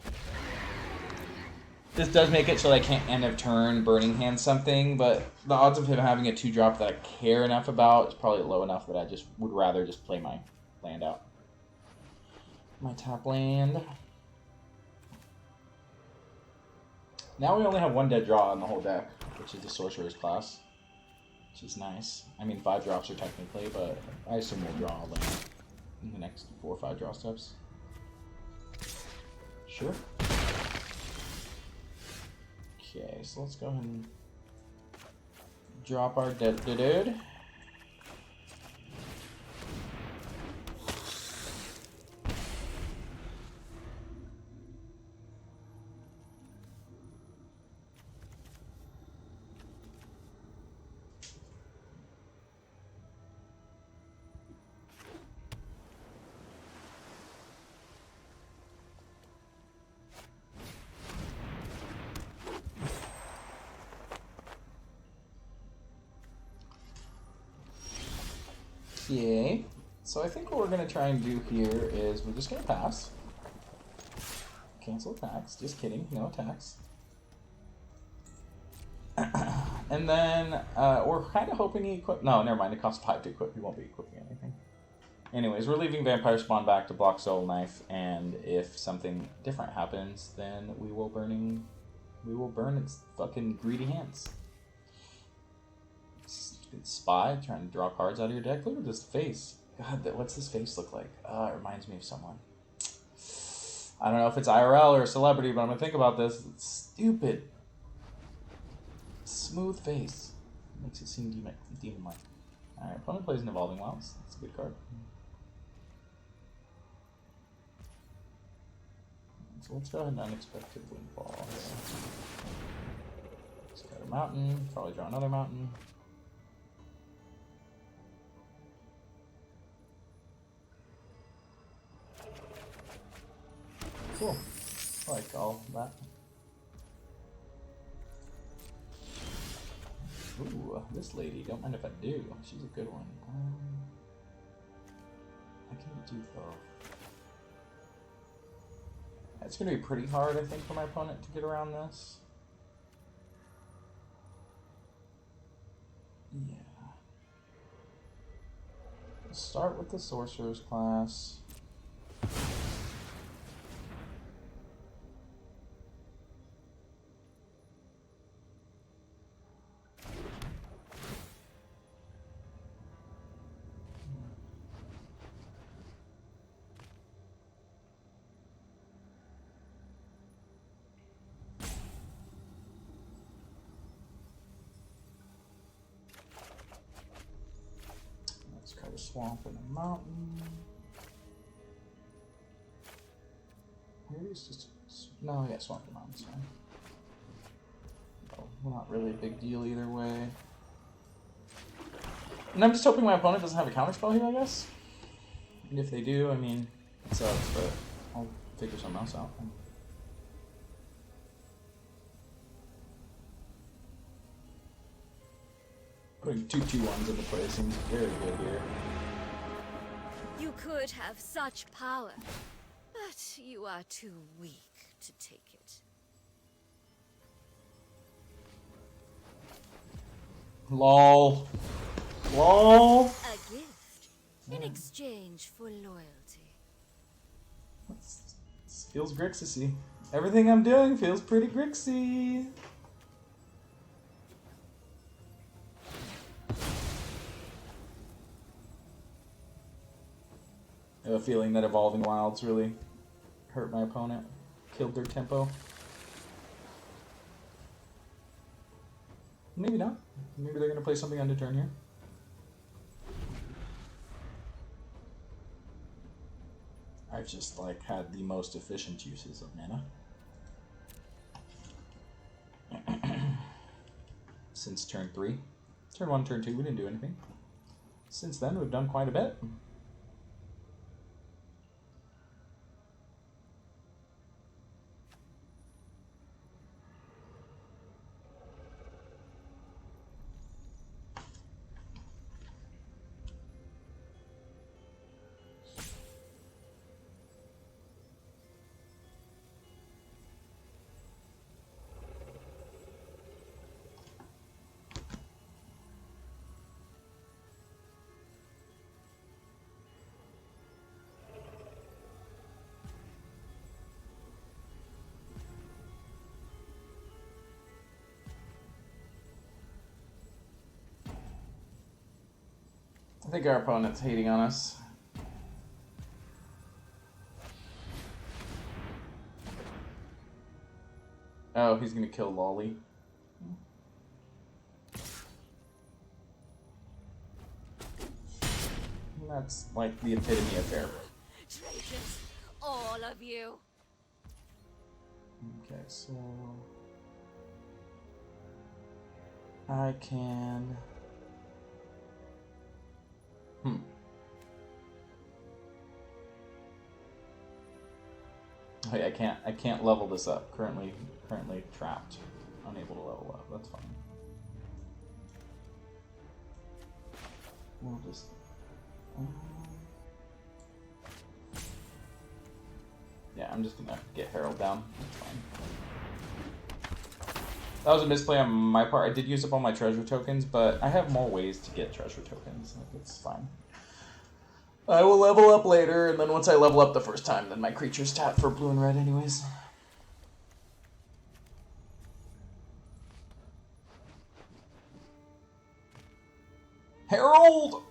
This does make it so that I can't end of turn Burning Hand something, but the odds of him having a 2-drop that I care enough about is probably low enough that I just would rather just play my land out. My tap land. Now we only have 1 dead draw in the whole deck, which is the Sorcerer's class. Which is nice. I mean, 5 drops are technically, but I assume we'll draw all them in the next 4 or 5 draw steps. Sure. Okay, so let's go ahead and drop our dead dude. Okay, so I think what we're going to try and do here is we're just going to pass. Cancel attacks. Just kidding. No attacks. And then we're kind of hoping he equip... No, never mind. It costs 5 to equip. He won't be equipping anything. Anyways, we're leaving Vampire Spawn back to block Soul Knife, and if something different happens, then we will burn its fucking greedy hands. Spy, trying to draw cards out of your deck. Look at this face. God, what's this face look like? It reminds me of someone. I don't know if it's IRL or a celebrity, but I'm gonna think about this. It's stupid. Smooth face. Makes it seem demon-like. Alright, opponent plays an Evolving Wilds. That's a good card. So let's go ahead and Unexpected Windfall. Let's got a mountain. Probably draw another mountain. Cool. I like all that. Ooh, this lady. Don't mind if I do. She's a good one. I can do both. It's going to be pretty hard, I think, for my opponent to get around this. Yeah. Let's start with the Sorcerer's class. A swamp and a mountain. Maybe it's just no, yeah, swamp and mountain's fine. Oh, not really a big deal either way. And I'm just hoping my opponent doesn't have a counterspell here, I guess. And if they do, I mean, it sucks, but I'll figure something else out. Putting 2/2/1s into play seems very good here. You could have such power, but you are too weak to take it. LOL. LOL. A gift in exchange for loyalty. This feels Grixis-y. Everything I'm doing feels pretty Grixie. I have a feeling that Evolving Wilds really hurt my opponent, killed their tempo. Maybe not. Maybe they're going to play something on the turn here. I've just like had the most efficient uses of mana since turn 3. Turn 1, turn 2, we didn't do anything. Since then, we've done quite a bit. I think our opponent's hating on us. Oh, he's gonna kill Lolly. That's like the epitome of fair. Traitors, all of you. Okay, so I can. Oh, yeah, I can't level this up. Currently trapped, unable to level up. That's fine. We'll just. Yeah, I'm just gonna get Herald down. That's fine. That was a misplay on my part. I did use up all my treasure tokens, but I have more ways to get treasure tokens. Like, it's fine. I will level up later, and then once I level up the first time, then my creature's tapped for blue and red anyways. Herald!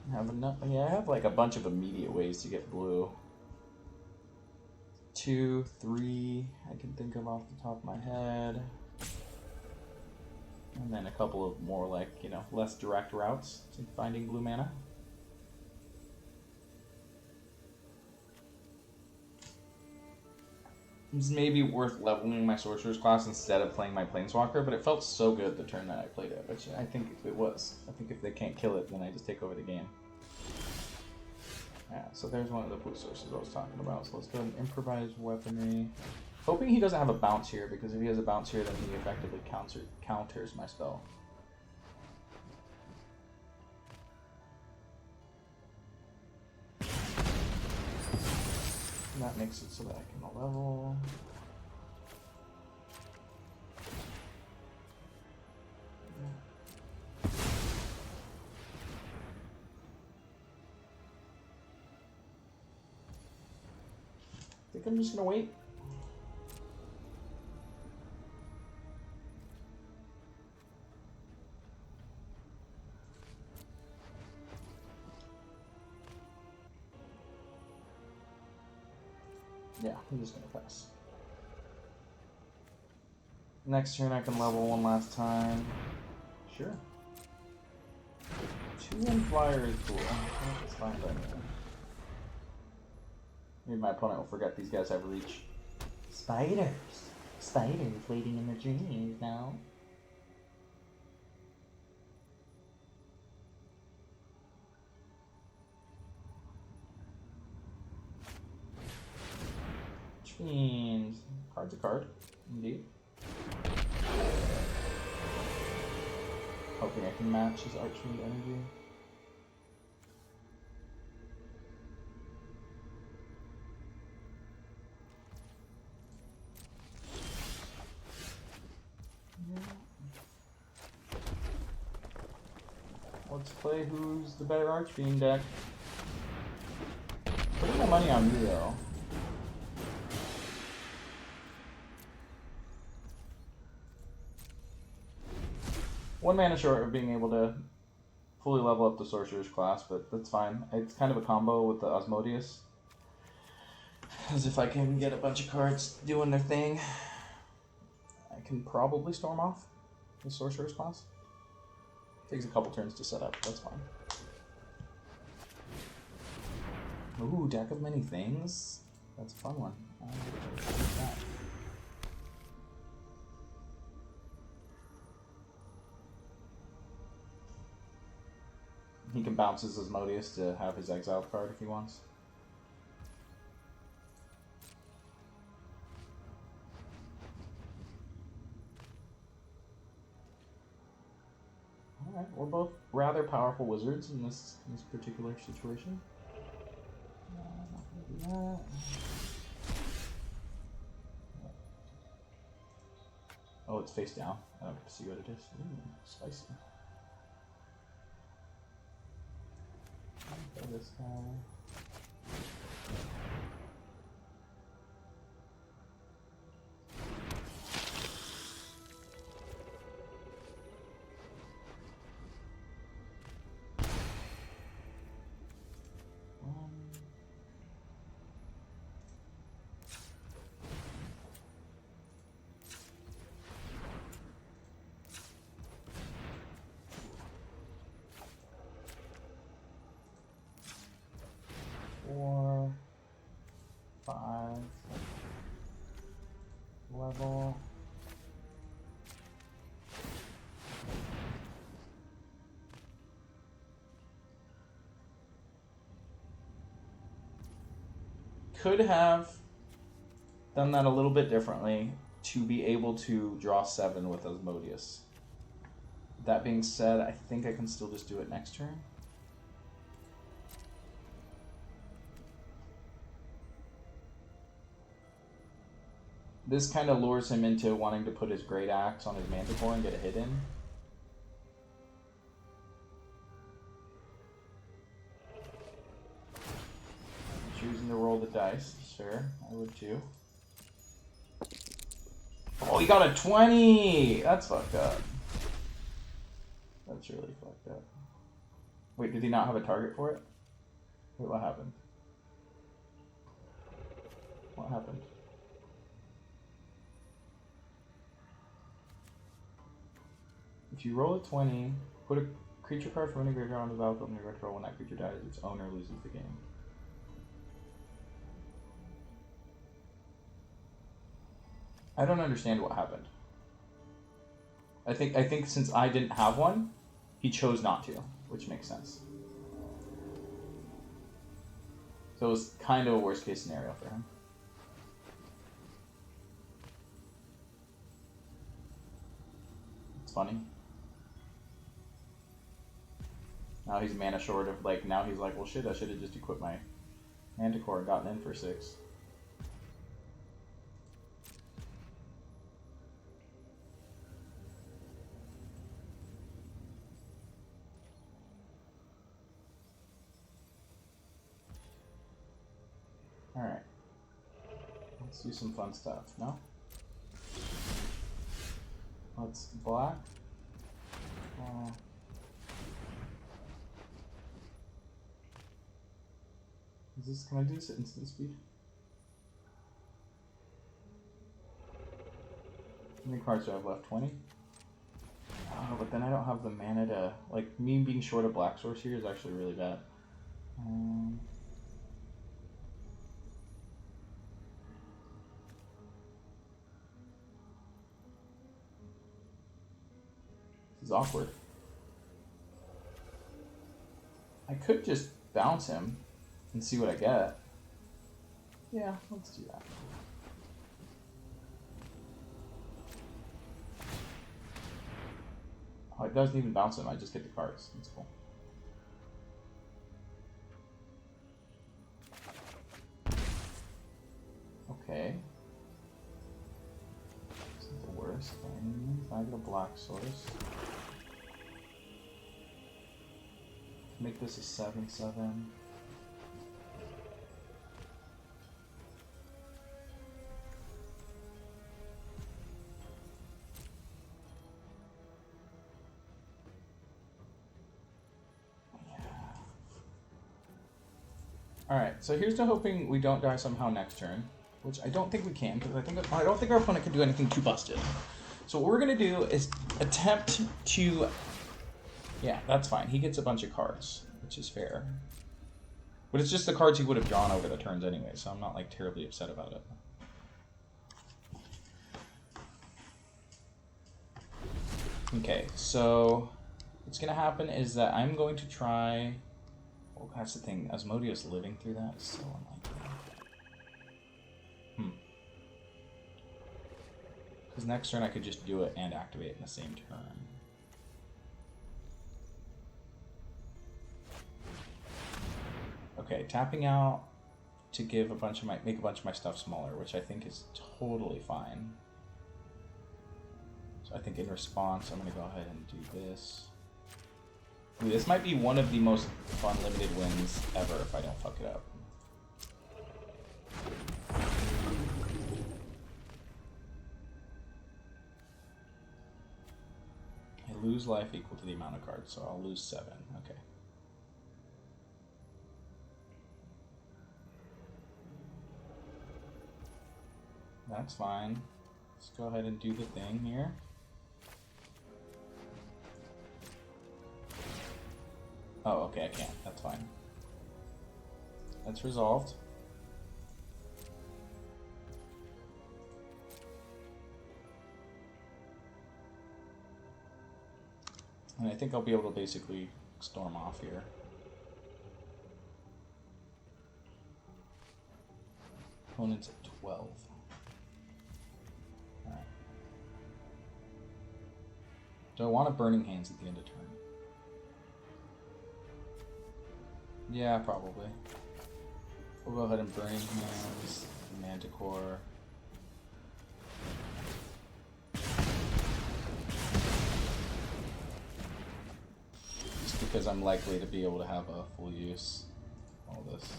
I have enough. Yeah, I have like a bunch of immediate ways to get blue. 2, 3, I can think of off the top of my head. And then a couple of more, like, you know, less direct routes to finding blue mana. It's maybe worth leveling my Sorcerer's class instead of playing my Planeswalker, but it felt so good the turn that I played it, which I think it was. I think if they can't kill it, then I just take over the game. Yeah, so there's one of the blue sources I was talking about. So let's go and improvise weaponry. Hoping he doesn't have a bounce here, because if he has a bounce here, then he effectively counters my spell. And that makes it so that I can level. I think I'm just gonna wait. Yeah, I'm just gonna pass. Next turn I can level one last time. Sure. 2-1 flyer is cool. That's fine by me. Maybe my opponent will forget these guys have reach. Spiders! Spiders waiting in the trees now. Which means card's a card, indeed. Hoping I can match his Archfiend energy. Let's play who's the better Archfiend deck. Putting my money on you though. One mana short of being able to fully level up the Sorcerer's class, but that's fine. It's kind of a combo with the Osmodeus. As if I can get a bunch of cards doing their thing, I can probably storm off the Sorcerer's class. Takes a couple turns to set up, that's fine. Ooh, deck of many things? That's a fun one. He can bounce his Asmodeus to have his exiled card if he wants. Alright, we're both rather powerful wizards in this particular situation. Not gonna do that. Oh, it's face down. I don't get to see what it is. Ooh, spicy. Play this guy. 4, 5 level. Could have done that a little bit differently to be able to draw 7 with Asmodeus. That being said, I think I can still just do it next turn. This kind of lures him into wanting to put his Great Axe on his Manticore and get a hit in. Choosing to roll the dice. Sure, I would too. Oh, he got a 20! That's fucked up. That's really fucked up. Wait, did he not have a target for it? Wait, what happened? What happened? If you roll a 20, put a creature card from any graveyard on the battlefield and your control. When that creature dies, its owner loses the game. I don't understand what happened. I think since I didn't have one, he chose not to, which makes sense. So it was kind of a worst case scenario for him. It's funny. Now he's mana short of, like, now he's like, well shit, I should have just equipped my Manticore and gotten in for 6. Alright. Let's do some fun stuff, no? Let's black. Can I do this at instant speed? How many cards do I have left? 20? Oh, but then I don't have the mana to... Like, me being short of black source here is actually really bad. This is awkward. I could just bounce him and see what I get. Yeah, let's do that. Oh, it doesn't even bounce him, I just get the cards. That's cool. Okay. This is the worst thing. I get a black source. Make this a 7/7. Alright, so here's to hoping we don't die somehow next turn, which I don't think we can, because I don't think our opponent can do anything too busted. So what we're going to do is attempt to... Yeah, that's fine. He gets a bunch of cards, which is fair. But it's just the cards he would have drawn over the turns anyway, so I'm not like terribly upset about it. Okay, so what's going to happen is that I'm going to try... Well, that's the thing. Asmodeus living through that is so unlikely. Because next turn I could just do it and activate in the same turn. Okay, tapping out to give a bunch of make a bunch of my stuff smaller, which I think is totally fine. So I think in response, I'm gonna go ahead and do this. Ooh, this might be one of the most fun limited wins ever if I don't fuck it up. I lose life equal to the amount of cards, so I'll lose 7. Okay. That's fine. Let's go ahead and do the thing here. Oh, okay, I can't. That's fine. That's resolved. And I think I'll be able to basically storm off here. Opponent's at 12. Alright. Do I want a Burning Hands at the end of turn? Yeah, probably. We'll go ahead and Burning Hands, Manticore. Just because I'm likely to be able to have a full use of all this.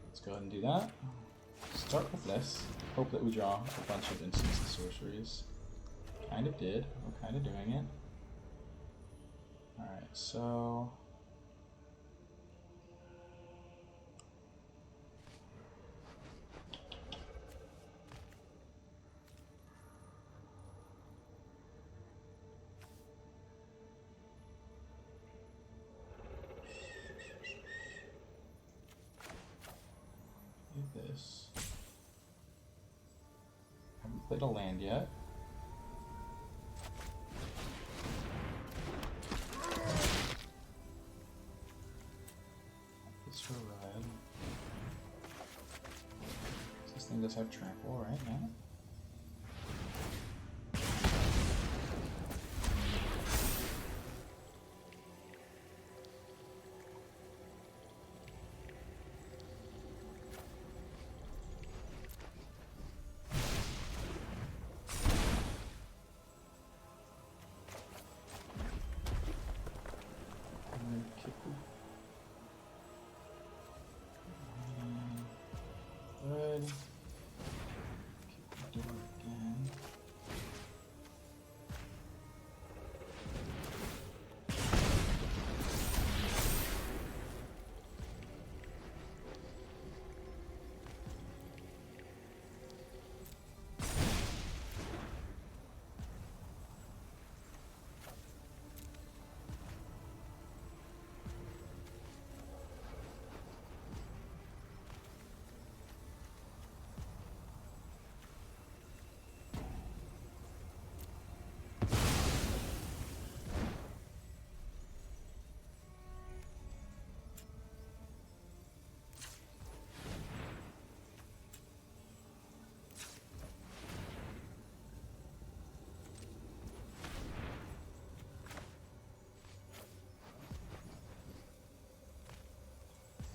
Let's go ahead and do that. Start with this. Hope that we draw a bunch of instants and sorceries. Kind of did. We're kind of doing it. Alright, so... this. Haven't played a land yet. This for red. This thing does have trample, right? Yeah. Good. Keep the door again.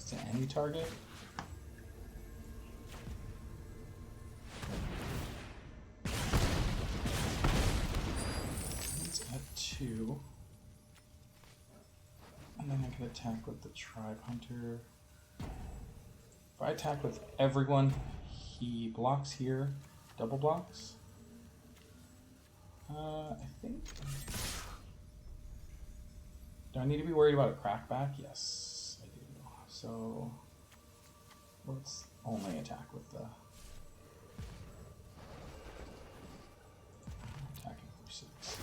To any target. It's got 2. And then I can attack with the Tribe Hunter. If I attack with everyone, he blocks here. Double blocks. I think... Do I need to be worried about a crackback? Yes. So let's only attack with the attacking for 6.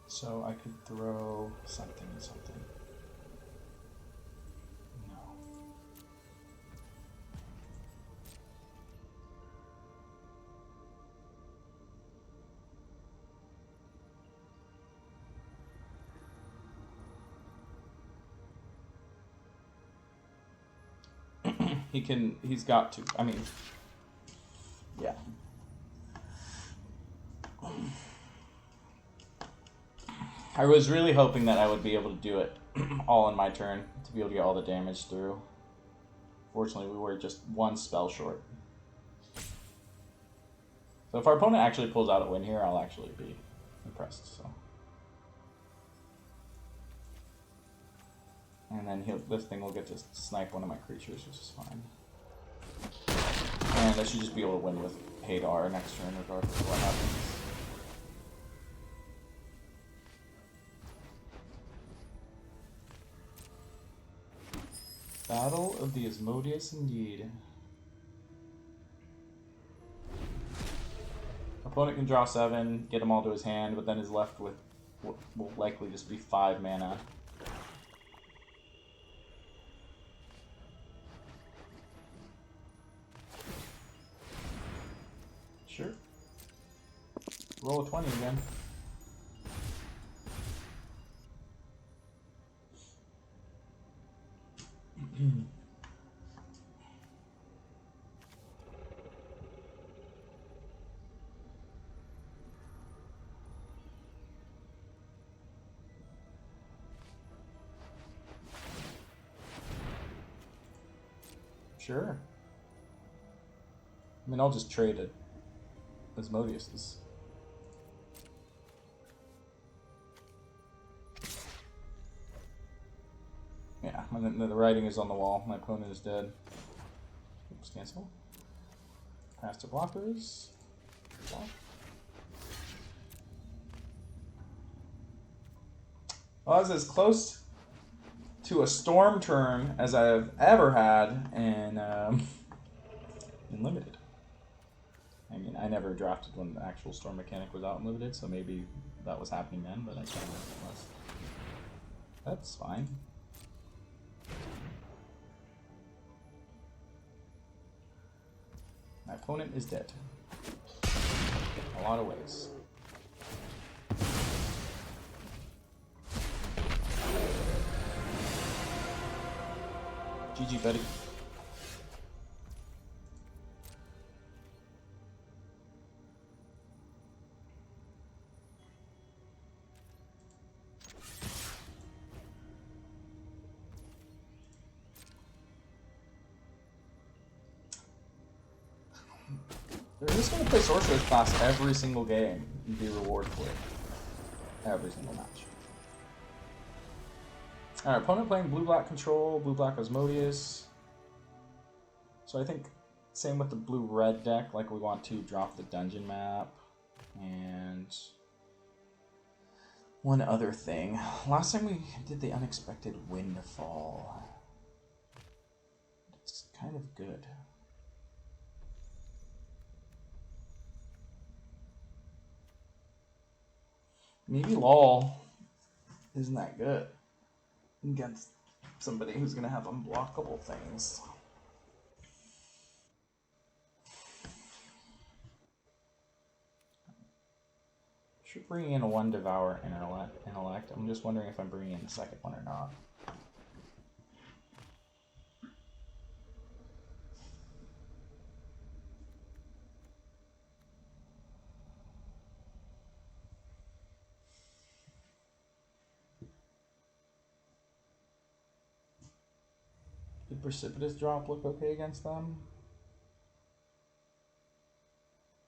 So I could throw something and something. No. He's got to. I mean, yeah. I was really hoping that I would be able to do it all in my turn to be able to get all the damage through. Fortunately, we were just 1 spell short. So if our opponent actually pulls out a win here, I'll actually be impressed. So. And then this thing will get to snipe one of my creatures, which is fine. And I should just be able to win with Hadar next turn, regardless of what happens. Battle of the Asmodeus, indeed. Opponent can draw 7, get them all to his hand, but then is left with what will likely just be 5 mana. roll a 20 again. Sure. I mean, I'll just trade it. Asmodeus's. Yeah, the writing is on the wall. My opponent is dead. Oops, cancel. Pass to blockers. Block. Well, that's as close to a storm turn as I've ever had in Limited. I mean, I never drafted when the actual storm mechanic was out in Limited, so maybe that was happening then, but I can't remember if it was. That's fine. My opponent is dead. In a lot of ways. GG, buddy. They're just going to play Sorcerer's class every single game and be rewarded for it. Every single match. Alright, opponent playing blue-black control, blue-black Asmodeus. So I think same with the blue-red deck, like we want to drop the dungeon map. And one other thing. Last time we did the unexpected windfall. It's kind of good. Maybe LOL isn't that good against somebody who's going to have unblockable things. Should bring in one Devour Intellect. I'm just wondering if I'm bringing in the second one or not. Did Precipitous Drop look okay against them?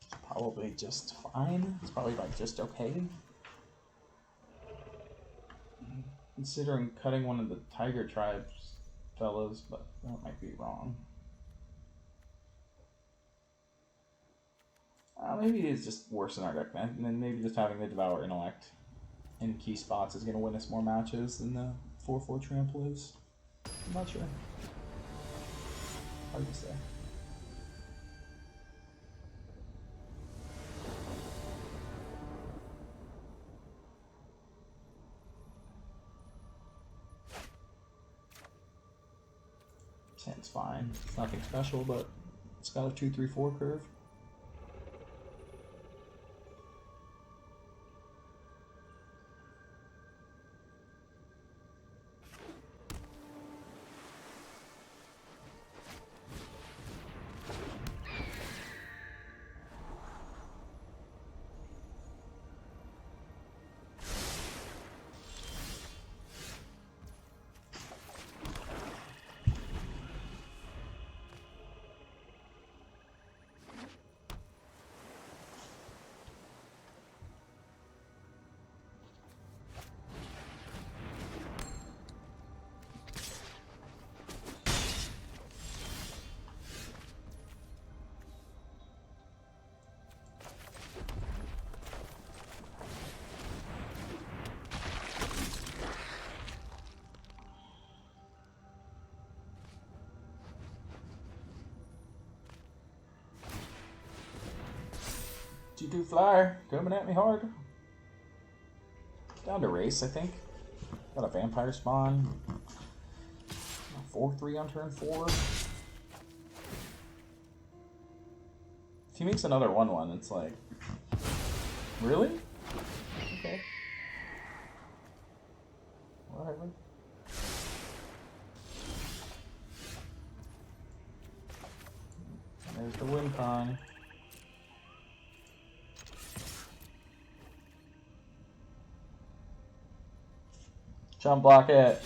It's probably just fine. It's probably like just okay. Considering cutting one of the Tiger Tribes fellas, but that might be wrong. Maybe it's just worse in our deck, man. And then maybe just having the Devour Intellect in key spots is going to win us more matches than the 4/4 Trample is. I'm not sure. Hard to say. It's fine. It's nothing special, but it's got a 2-3-4 curve. G2 Flyer coming at me hard. Down to race, I think. Got a vampire spawn. 4/3 on turn 4. If he makes another 1/1, it's like Really? Okay. Whatever. There's the wind con. Jump block it.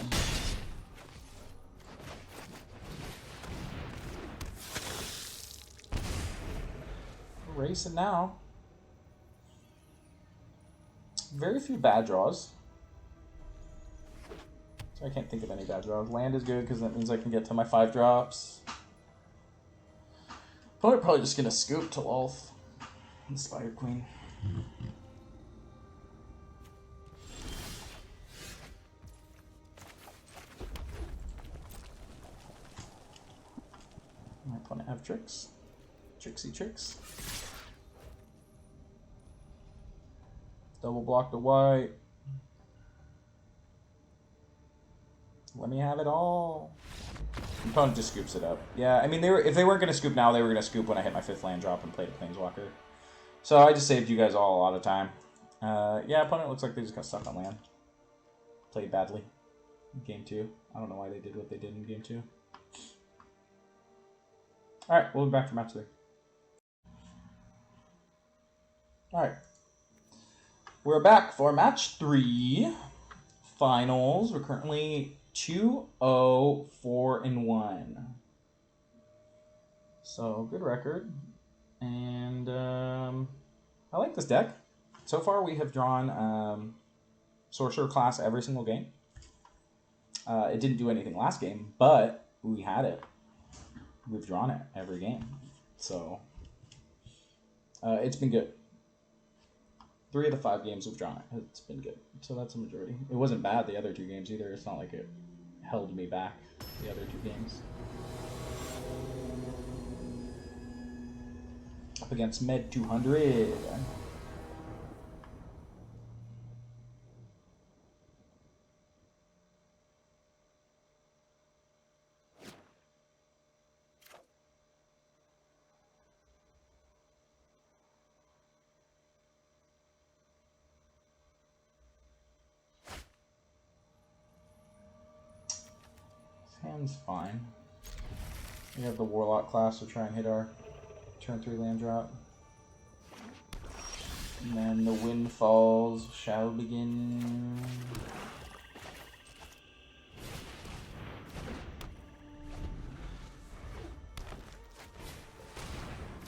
We're racing now. Very few bad draws. So I can't think of any bad draws. Land is good because that means I can get to my 5 drops. Probably just gonna scoop to Lolth. The Spider Queen. My opponent have tricks. Tricksy tricks. Double block the white. Let me have it all. The opponent just scoops it up. Yeah, I mean, if they weren't going to scoop now, they were going to scoop when I hit my 5th land drop and played a Planeswalker. So I just saved you guys all a lot of time. Yeah, opponent looks like they just got stuck on land. Played badly. Game 2. I don't know why they did what they did in Game 2. Alright, we'll be back for match 3. Alright. We're back for match 3. Finals. We're currently 2-0, 4-1. So, good record. And I like this deck. So far, we have drawn Sorcerer class every single game. It didn't do anything last game, but we had it. We've drawn it every game. So, it's been good. 3 of the 5 games we've drawn it. It's been good. So that's a majority. It wasn't bad the other 2 games either. It's not like it held me back the other 2 games. Up against Med 200. Hand's fine. We have the Warlock class to try and hit our turn 3 land drop. And then the Windfalls shall begin.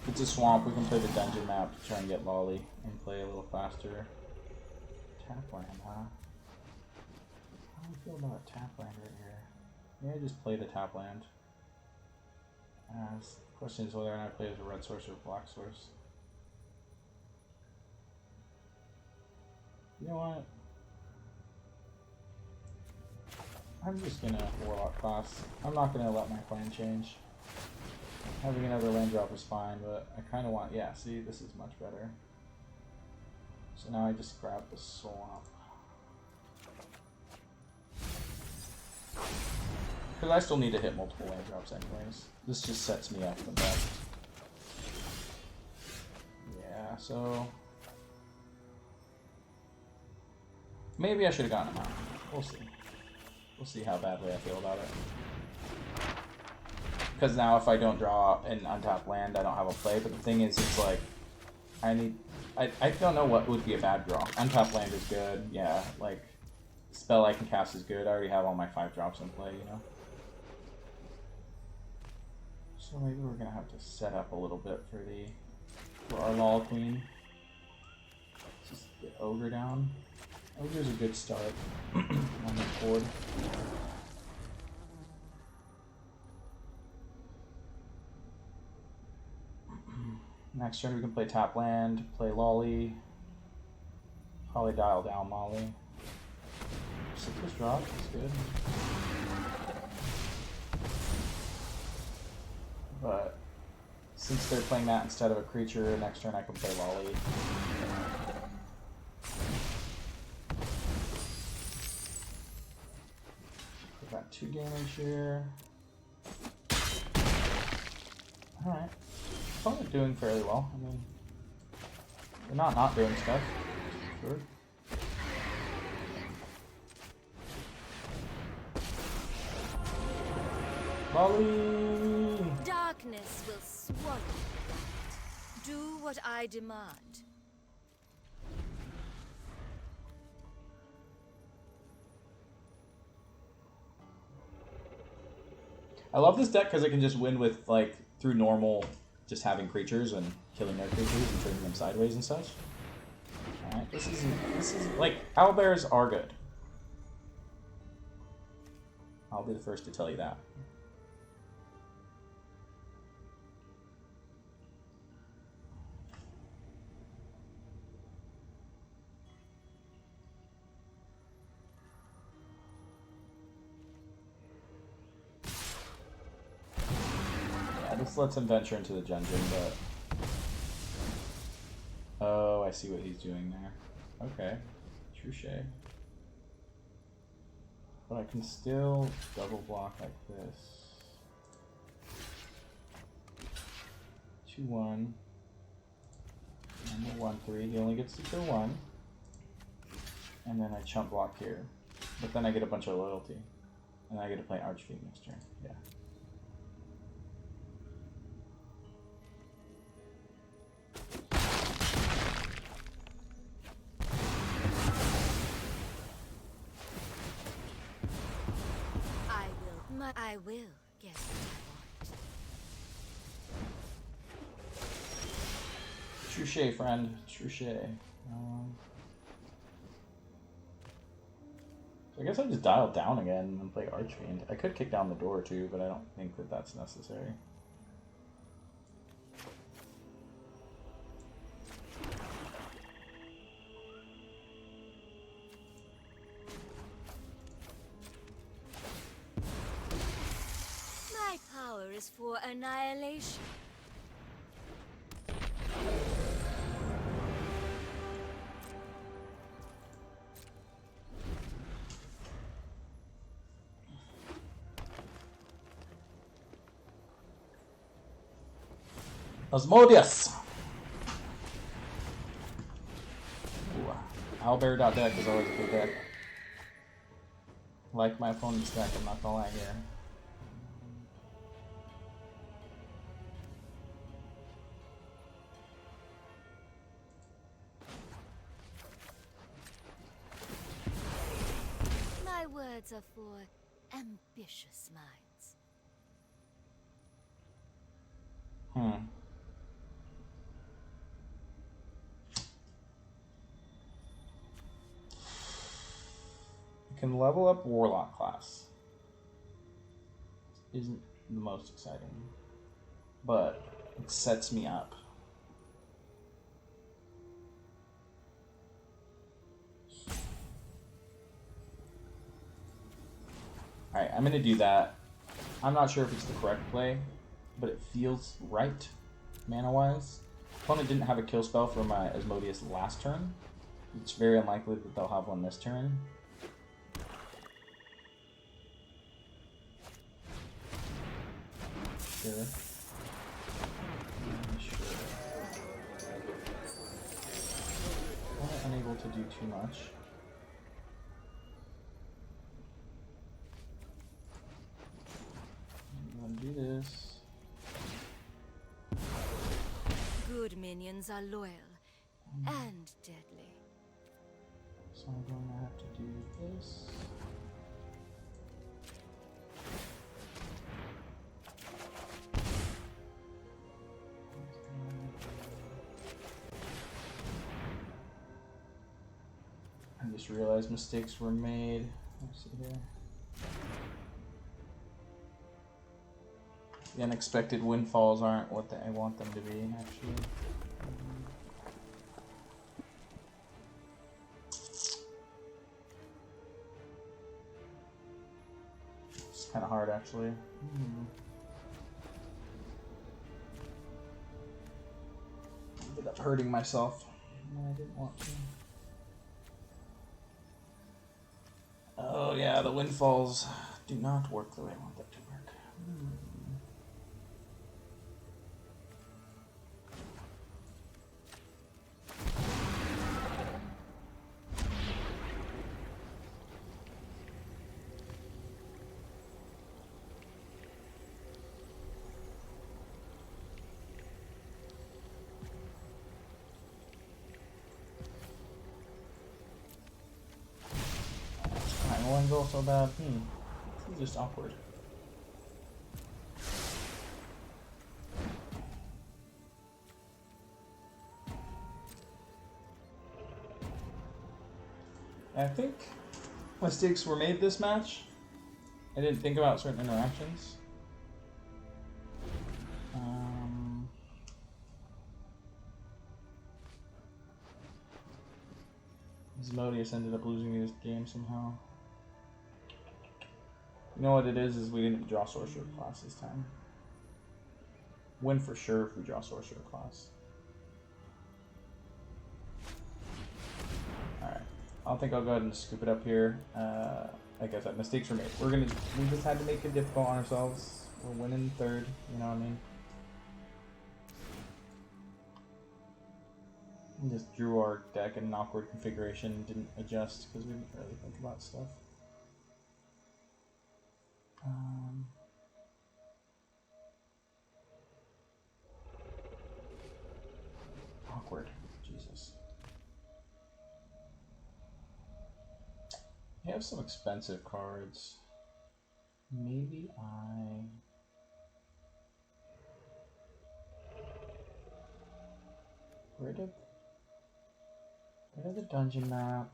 If it's a swamp, we can play the dungeon map to try and get Lolly and play a little faster. Tap land, huh? How do you feel about a tap land right here? Maybe I just play the tap land. The question is whether or not I play as a red source or a black source. You know what? I'm just gonna Warlock class. I'm not gonna let my plan change. Having another land drop is fine, but I kind of want. Yeah, see, this is much better. So now I just grab the swamp. Because I still need to hit multiple land drops anyways. This just sets me up the best. Yeah, so... maybe I should have gotten him out. We'll see. We'll see how badly I feel about it. Because now if I don't draw an untapped land, I don't have a play. But the thing is, it's like... I don't know what would be a bad draw. Untapped land is good, yeah. Like, spell I can cast is good. I already have all my 5 drops in play, you know? So maybe we're gonna have to set up a little bit for our Lol Queen. Just get Ogre down. Ogre's a good start on the board. Next turn we can play tap land, play Lolly, probably dial down Molly. Citrus drop is good. But since they're playing that instead of a creature, next turn I can play Lolly. We got 2 damage here. Alright. Opponent doing fairly well. I mean, We're not doing stuff. Sure. Molly! Darkness will swallow you. Do what I demand. I love this deck because it can just win with, like, through normal, just having creatures and killing their creatures and turning them sideways and such. Alright, this is, like, owlbears are good. I'll be the first to tell you that. This lets him venture into the dungeon, but... Oh, I see what he's doing there. Okay. Touche. But I can still double block like this. 2-1. And a 1-3. He only gets to kill one. And then I chump block here. But then I get a bunch of loyalty. And I get to play Archfiend next turn. Yeah. I will get what I want. Touche, friend. Touche. So I guess I just dial down again and play Archfiend. I could kick down the door too, but I don't think that that's necessary. My power is for annihilation. Osmodius! Owlbear.deck is always a good deck. Like my opponent's deck, I'm not gonna lie here. My words are for ambitious minds. You can level up Warlock class. Isn't the most exciting, but it sets me up. Alright, I'm gonna do that. I'm not sure if it's the correct play, but it feels right, mana-wise. Opponent didn't have a kill spell for my Asmodeus last turn. It's very unlikely that they'll have one this turn. Sure. Sure. Opponent unable to do too much. I'm gonna do this. Good minions are loyal and deadly. So I'm going to have to do this. I just realized mistakes were made. Let's see here. The unexpected windfalls aren't what I want them to be, actually. It's kind of hard, actually. Ended up hurting myself. I didn't want to. Oh yeah, the windfalls do not work the way I want them to work. going goal so bad. It's just awkward. I think mistakes were made this match. I didn't think about certain interactions. Asmodeus ended up losing this game somehow. You know what it is we didn't draw Sorcerer class this time. Win for sure if we draw Sorcerer class. Alright. I think I'll go ahead and scoop it up here. Like I said, mistakes were made. We just had to make it difficult on ourselves. We're winning third, you know what I mean? We just drew our deck in an awkward configuration, didn't adjust because we didn't really think about stuff. Awkward. Jesus. I have some expensive cards. Maybe Where did the dungeon map?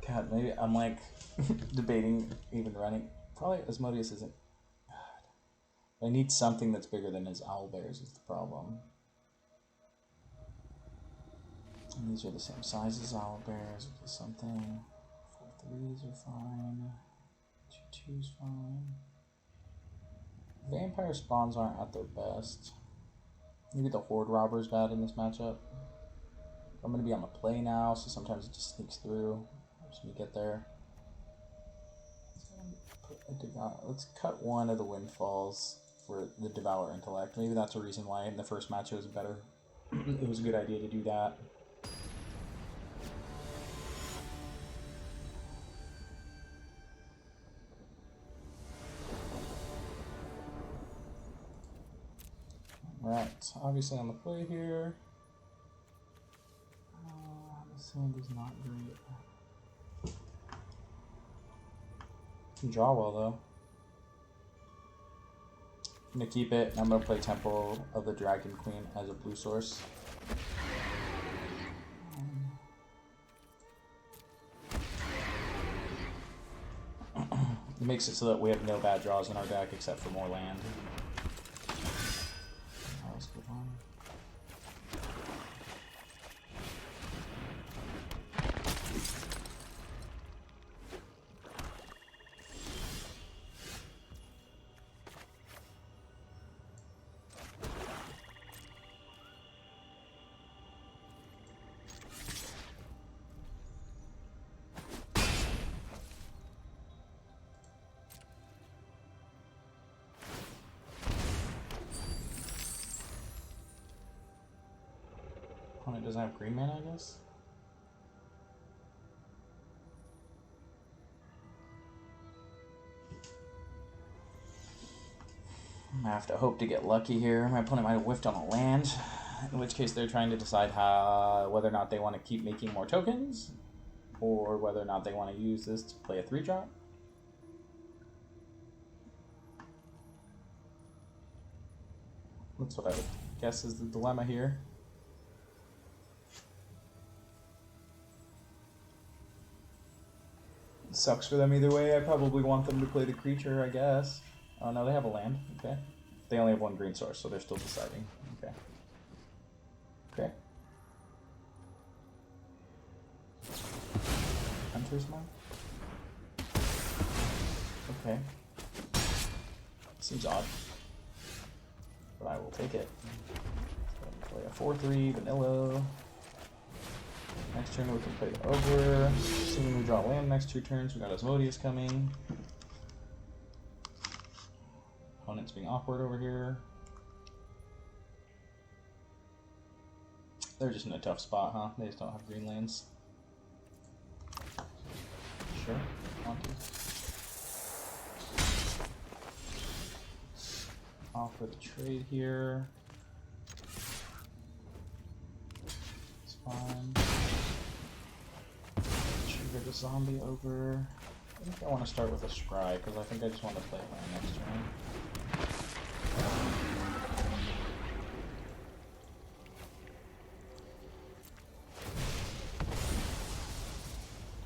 God, maybe I'm like debating even running. Probably Asmodeus isn't. God. I need something that's bigger than his owlbears is the problem. And these are the same size as owlbears, which is something. 4/3s are fine. 2/2's fine. Vampire spawns aren't at their best. Maybe the Horde Robber's bad in this matchup. I'm going to be on the play now, so sometimes it just sneaks through. Helps me get there. Let's cut one of the Windfalls for the Devour Intellect. Maybe that's a reason why in the first match it was better. It was a good idea to do that. Right, obviously on the play here. The sand is not great. Can draw well though. I'm gonna keep it, and I'm gonna play Temple of the Dragon Queen as a blue source. It makes it so that we have no bad draws in our deck except for more land. Opponent doesn't have green mana, I guess? I have to hope to get lucky here. My opponent might have whiffed on a land, in which case they're trying to decide whether or not they want to keep making more tokens, or whether or not they want to use this to play a 3-drop. That's what I would guess is the dilemma here. It sucks for them either way. I probably want them to play the creature, I guess. Oh no, they have a land. Okay. They only have one green source, so they're still deciding. Okay. Okay. Hunter's Mark? Okay. Seems odd. But I will take it. Play a 4/3 vanilla. Next turn we can play the Ogre. Assuming we draw land next 2 turns, we got Asmodeus coming. Opponent's being awkward over here. They're just in a tough spot, huh? They just don't have green lands. Sure, want to. Offer the trade here. It's fine. the zombie over. I think I want to start with a scry because I think I just want to play my next turn.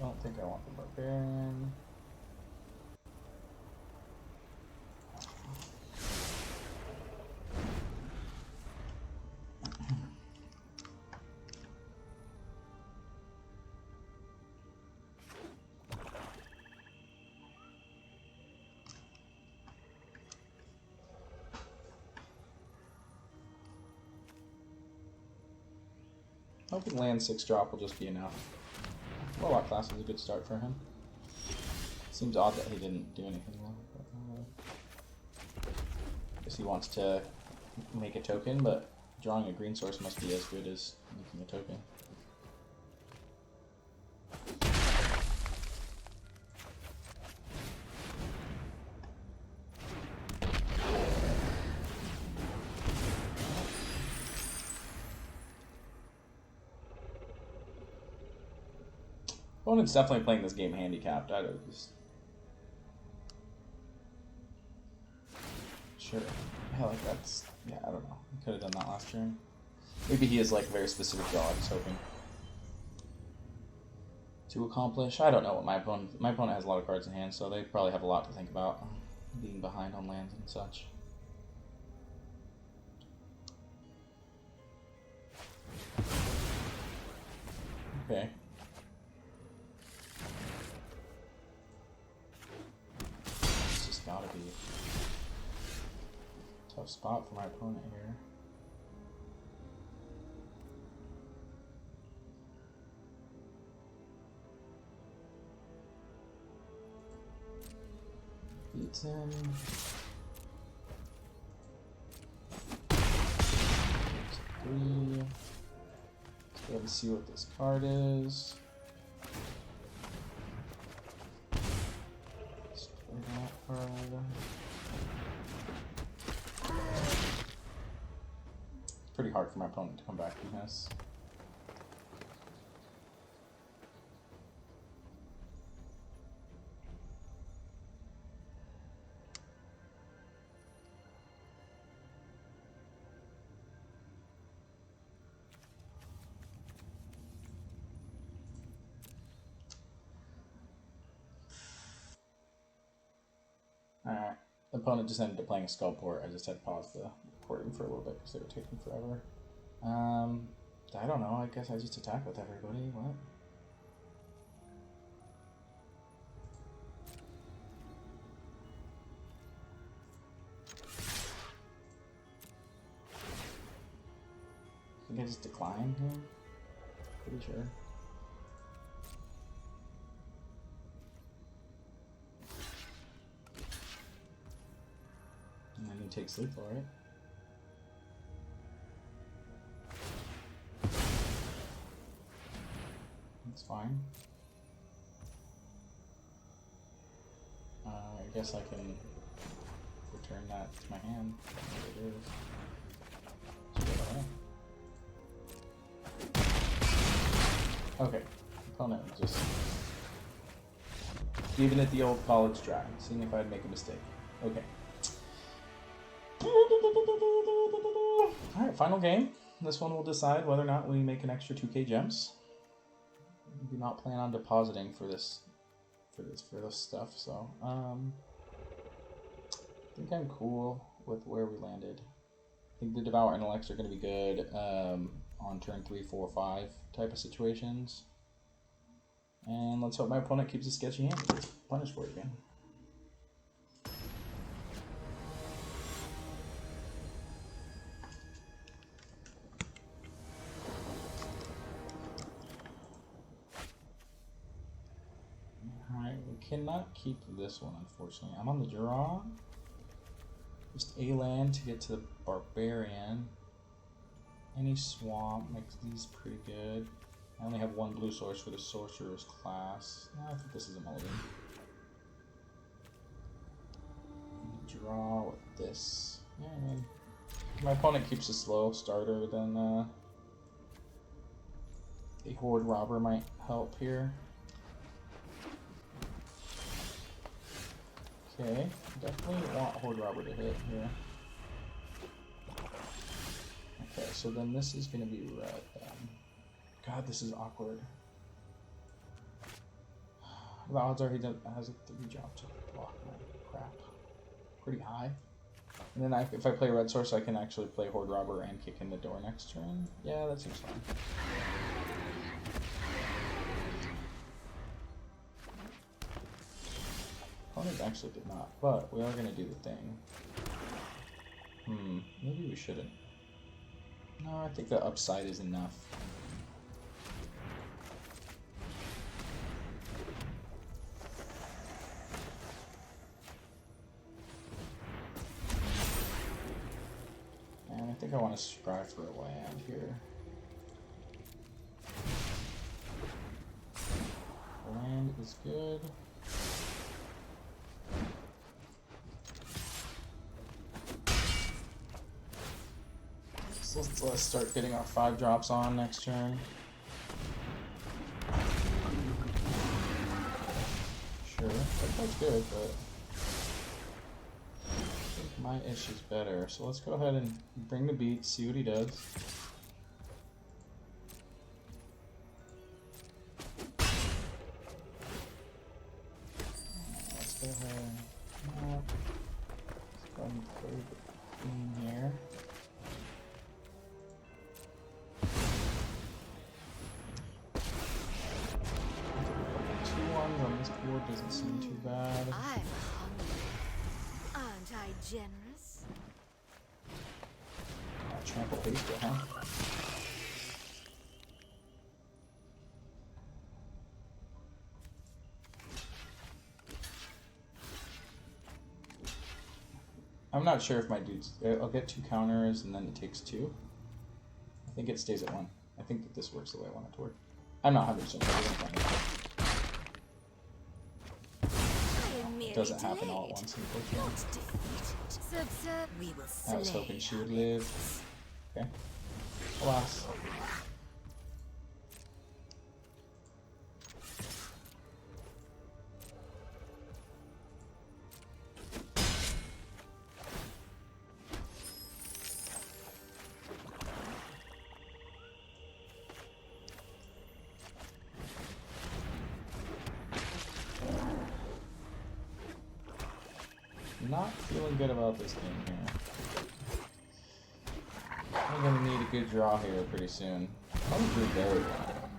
Don't think I want the barbarian. Hoping land 6 drop will just be enough. Warlock class is a good start for him. Seems odd that he didn't do anything wrong. But, guess he wants to make a token, but drawing a green source must be as good as making a token. Opponent's definitely playing this game handicapped. I don't just... Sure. Yeah, like that's... Yeah, I don't know. Could have done that last turn. Maybe he has like a very specific draw I was hoping to accomplish. I don't know what my opponent has a lot of cards in hand, so they probably have a lot to think about. Being behind on lands and such. Okay. Gotta be a tough spot for my opponent here. Beats him. Three. Let's go ahead and see what this card is. Pretty hard for my opponent to come back from this. Alright, the opponent just ended up playing a skull port. I just had to pause the recording for a little bit because they were taking forever. I don't know, I guess I just attack with everybody. What? I think I just decline here? Pretty sure. And then he takes sleep for it. That's fine. I guess I can return that to my hand. There it is. Okay. Opponent just giving it the old college try, seeing if I'd make a mistake. Okay. Alright, final game. This one will decide whether or not we make an extra 2k gems. I do not plan on depositing for this stuff, so I think I'm cool with where we landed. I think the Devour Intellects are going to be good on turn 3, 4, 5 type of situations. And let's hope my opponent keeps a sketchy hand. Punish for it again. Cannot keep this one, unfortunately. I'm on the draw. Just a land to get to the Barbarian. Any swamp makes these pretty good. I only have one blue source for the Sorcerer's class. No, I think this is a mulligan. Draw with this. Yeah, I mean, my opponent keeps a slow starter, then a Horde Robber might help here. Okay, definitely want Horde Robber to hit here. Okay, so then this is gonna be red then. God, this is awkward. The odds are he has a 3 drop to block my crap. Pretty high. And then if I play Red Source, I can actually play Horde Robber and kick in the door next turn. Yeah, that seems fine. Opponent actually did not, but we are going to do the thing. Maybe we shouldn't. No, I think the upside is enough. And I think I want to strive for a land here. Land is good. So let's start getting our 5 drops on next turn. Sure, that's good, but I think my issue's better. So let's go ahead and bring the beat, see what he does. Let's go ahead and play the queen here. On this board doesn't seem too bad. I'm hungry. Aren't I generous? Trample paste it, huh? I'm not sure if my dude's... I'll get 2 counters and then it takes 2. I think it stays at 1. I think that this works the way I want it to work. I'm not 100% sure. It doesn't happen all at once, unfortunately. I was hoping she would live. Okay. Alas. Not feeling good about this game here. I'm gonna need a good draw here pretty soon. Probably drew very well.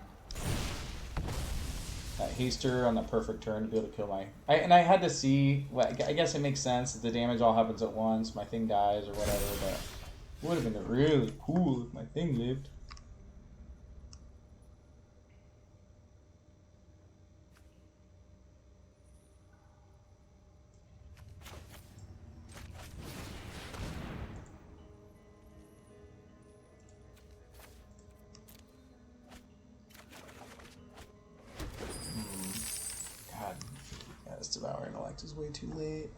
That haster on the perfect turn to be able to kill my... I had to see... Well, I guess it makes sense that the damage all happens at once, my thing dies or whatever, but it would have been really cool if my thing lived. Devour Intellect is way too late.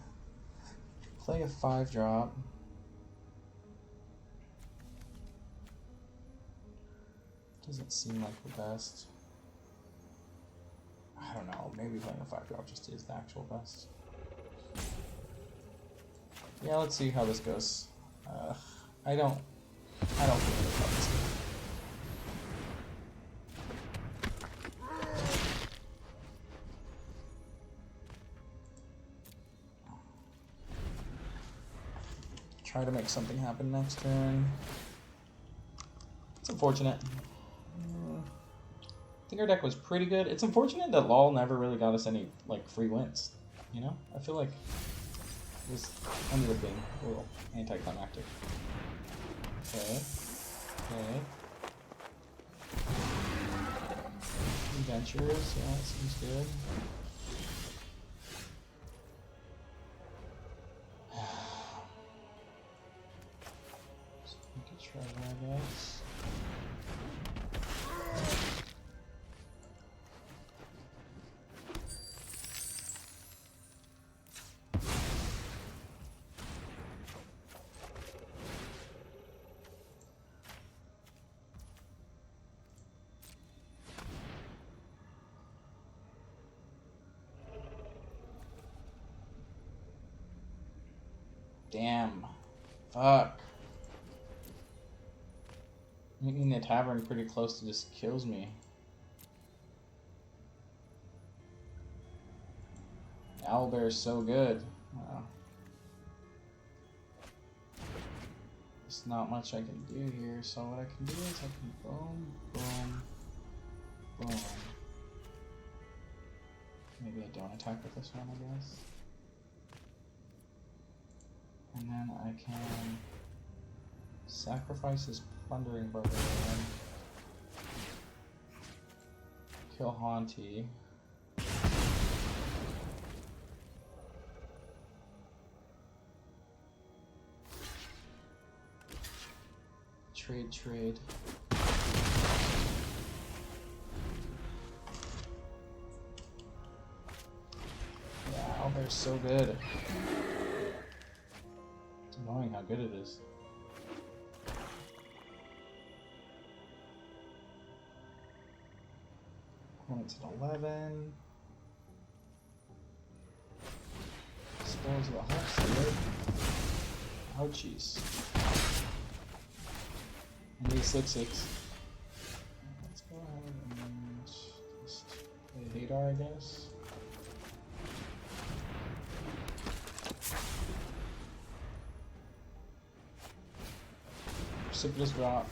Play a 5 drop. Doesn't seem like the best. I don't know, maybe playing a 5 drop just is the actual best. Yeah, let's see how this goes. I don't feel good about this game. Try to make something happen next turn. It's unfortunate. I think our deck was pretty good. It's unfortunate that LoL never really got us any like free wins. You know? I feel like it was ended up being a little anticlimactic. Okay. Okay. Adventures, yeah, that seems good. Treasure, I guess. Damn. Fuck. Meeting the tavern pretty close to just kills me. Owlbear is so good. Wow. There's not much I can do here, so what I can do is I can boom, boom, boom. Maybe I don't attack with this one, I guess. And then I can sacrifice his plundering barbarian. Kill Haunty. Trade. Yeah, Owlbear's so good. It's annoying how good it is. Opponent's at 11. Spells the Huckster. Ouchies. I need 6/6. Let's go ahead and just play Hadar, I guess. Precipitous drop.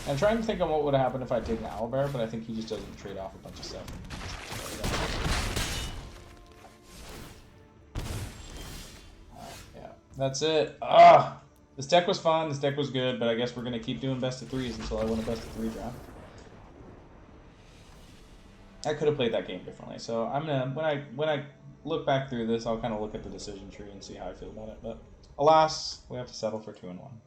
I'm trying to think of what would have happened if I'd taken Owlbear, but I think he just doesn't trade off a bunch of stuff. Yeah, that's it. This deck was fun. This deck was good, but I guess we're gonna keep doing best of threes until I win a best of 3 draft. I could have played that game differently, so I'm gonna when I look back through this, I'll kind of look at the decision tree and see how I feel about it. But alas, we have to settle for 2-1.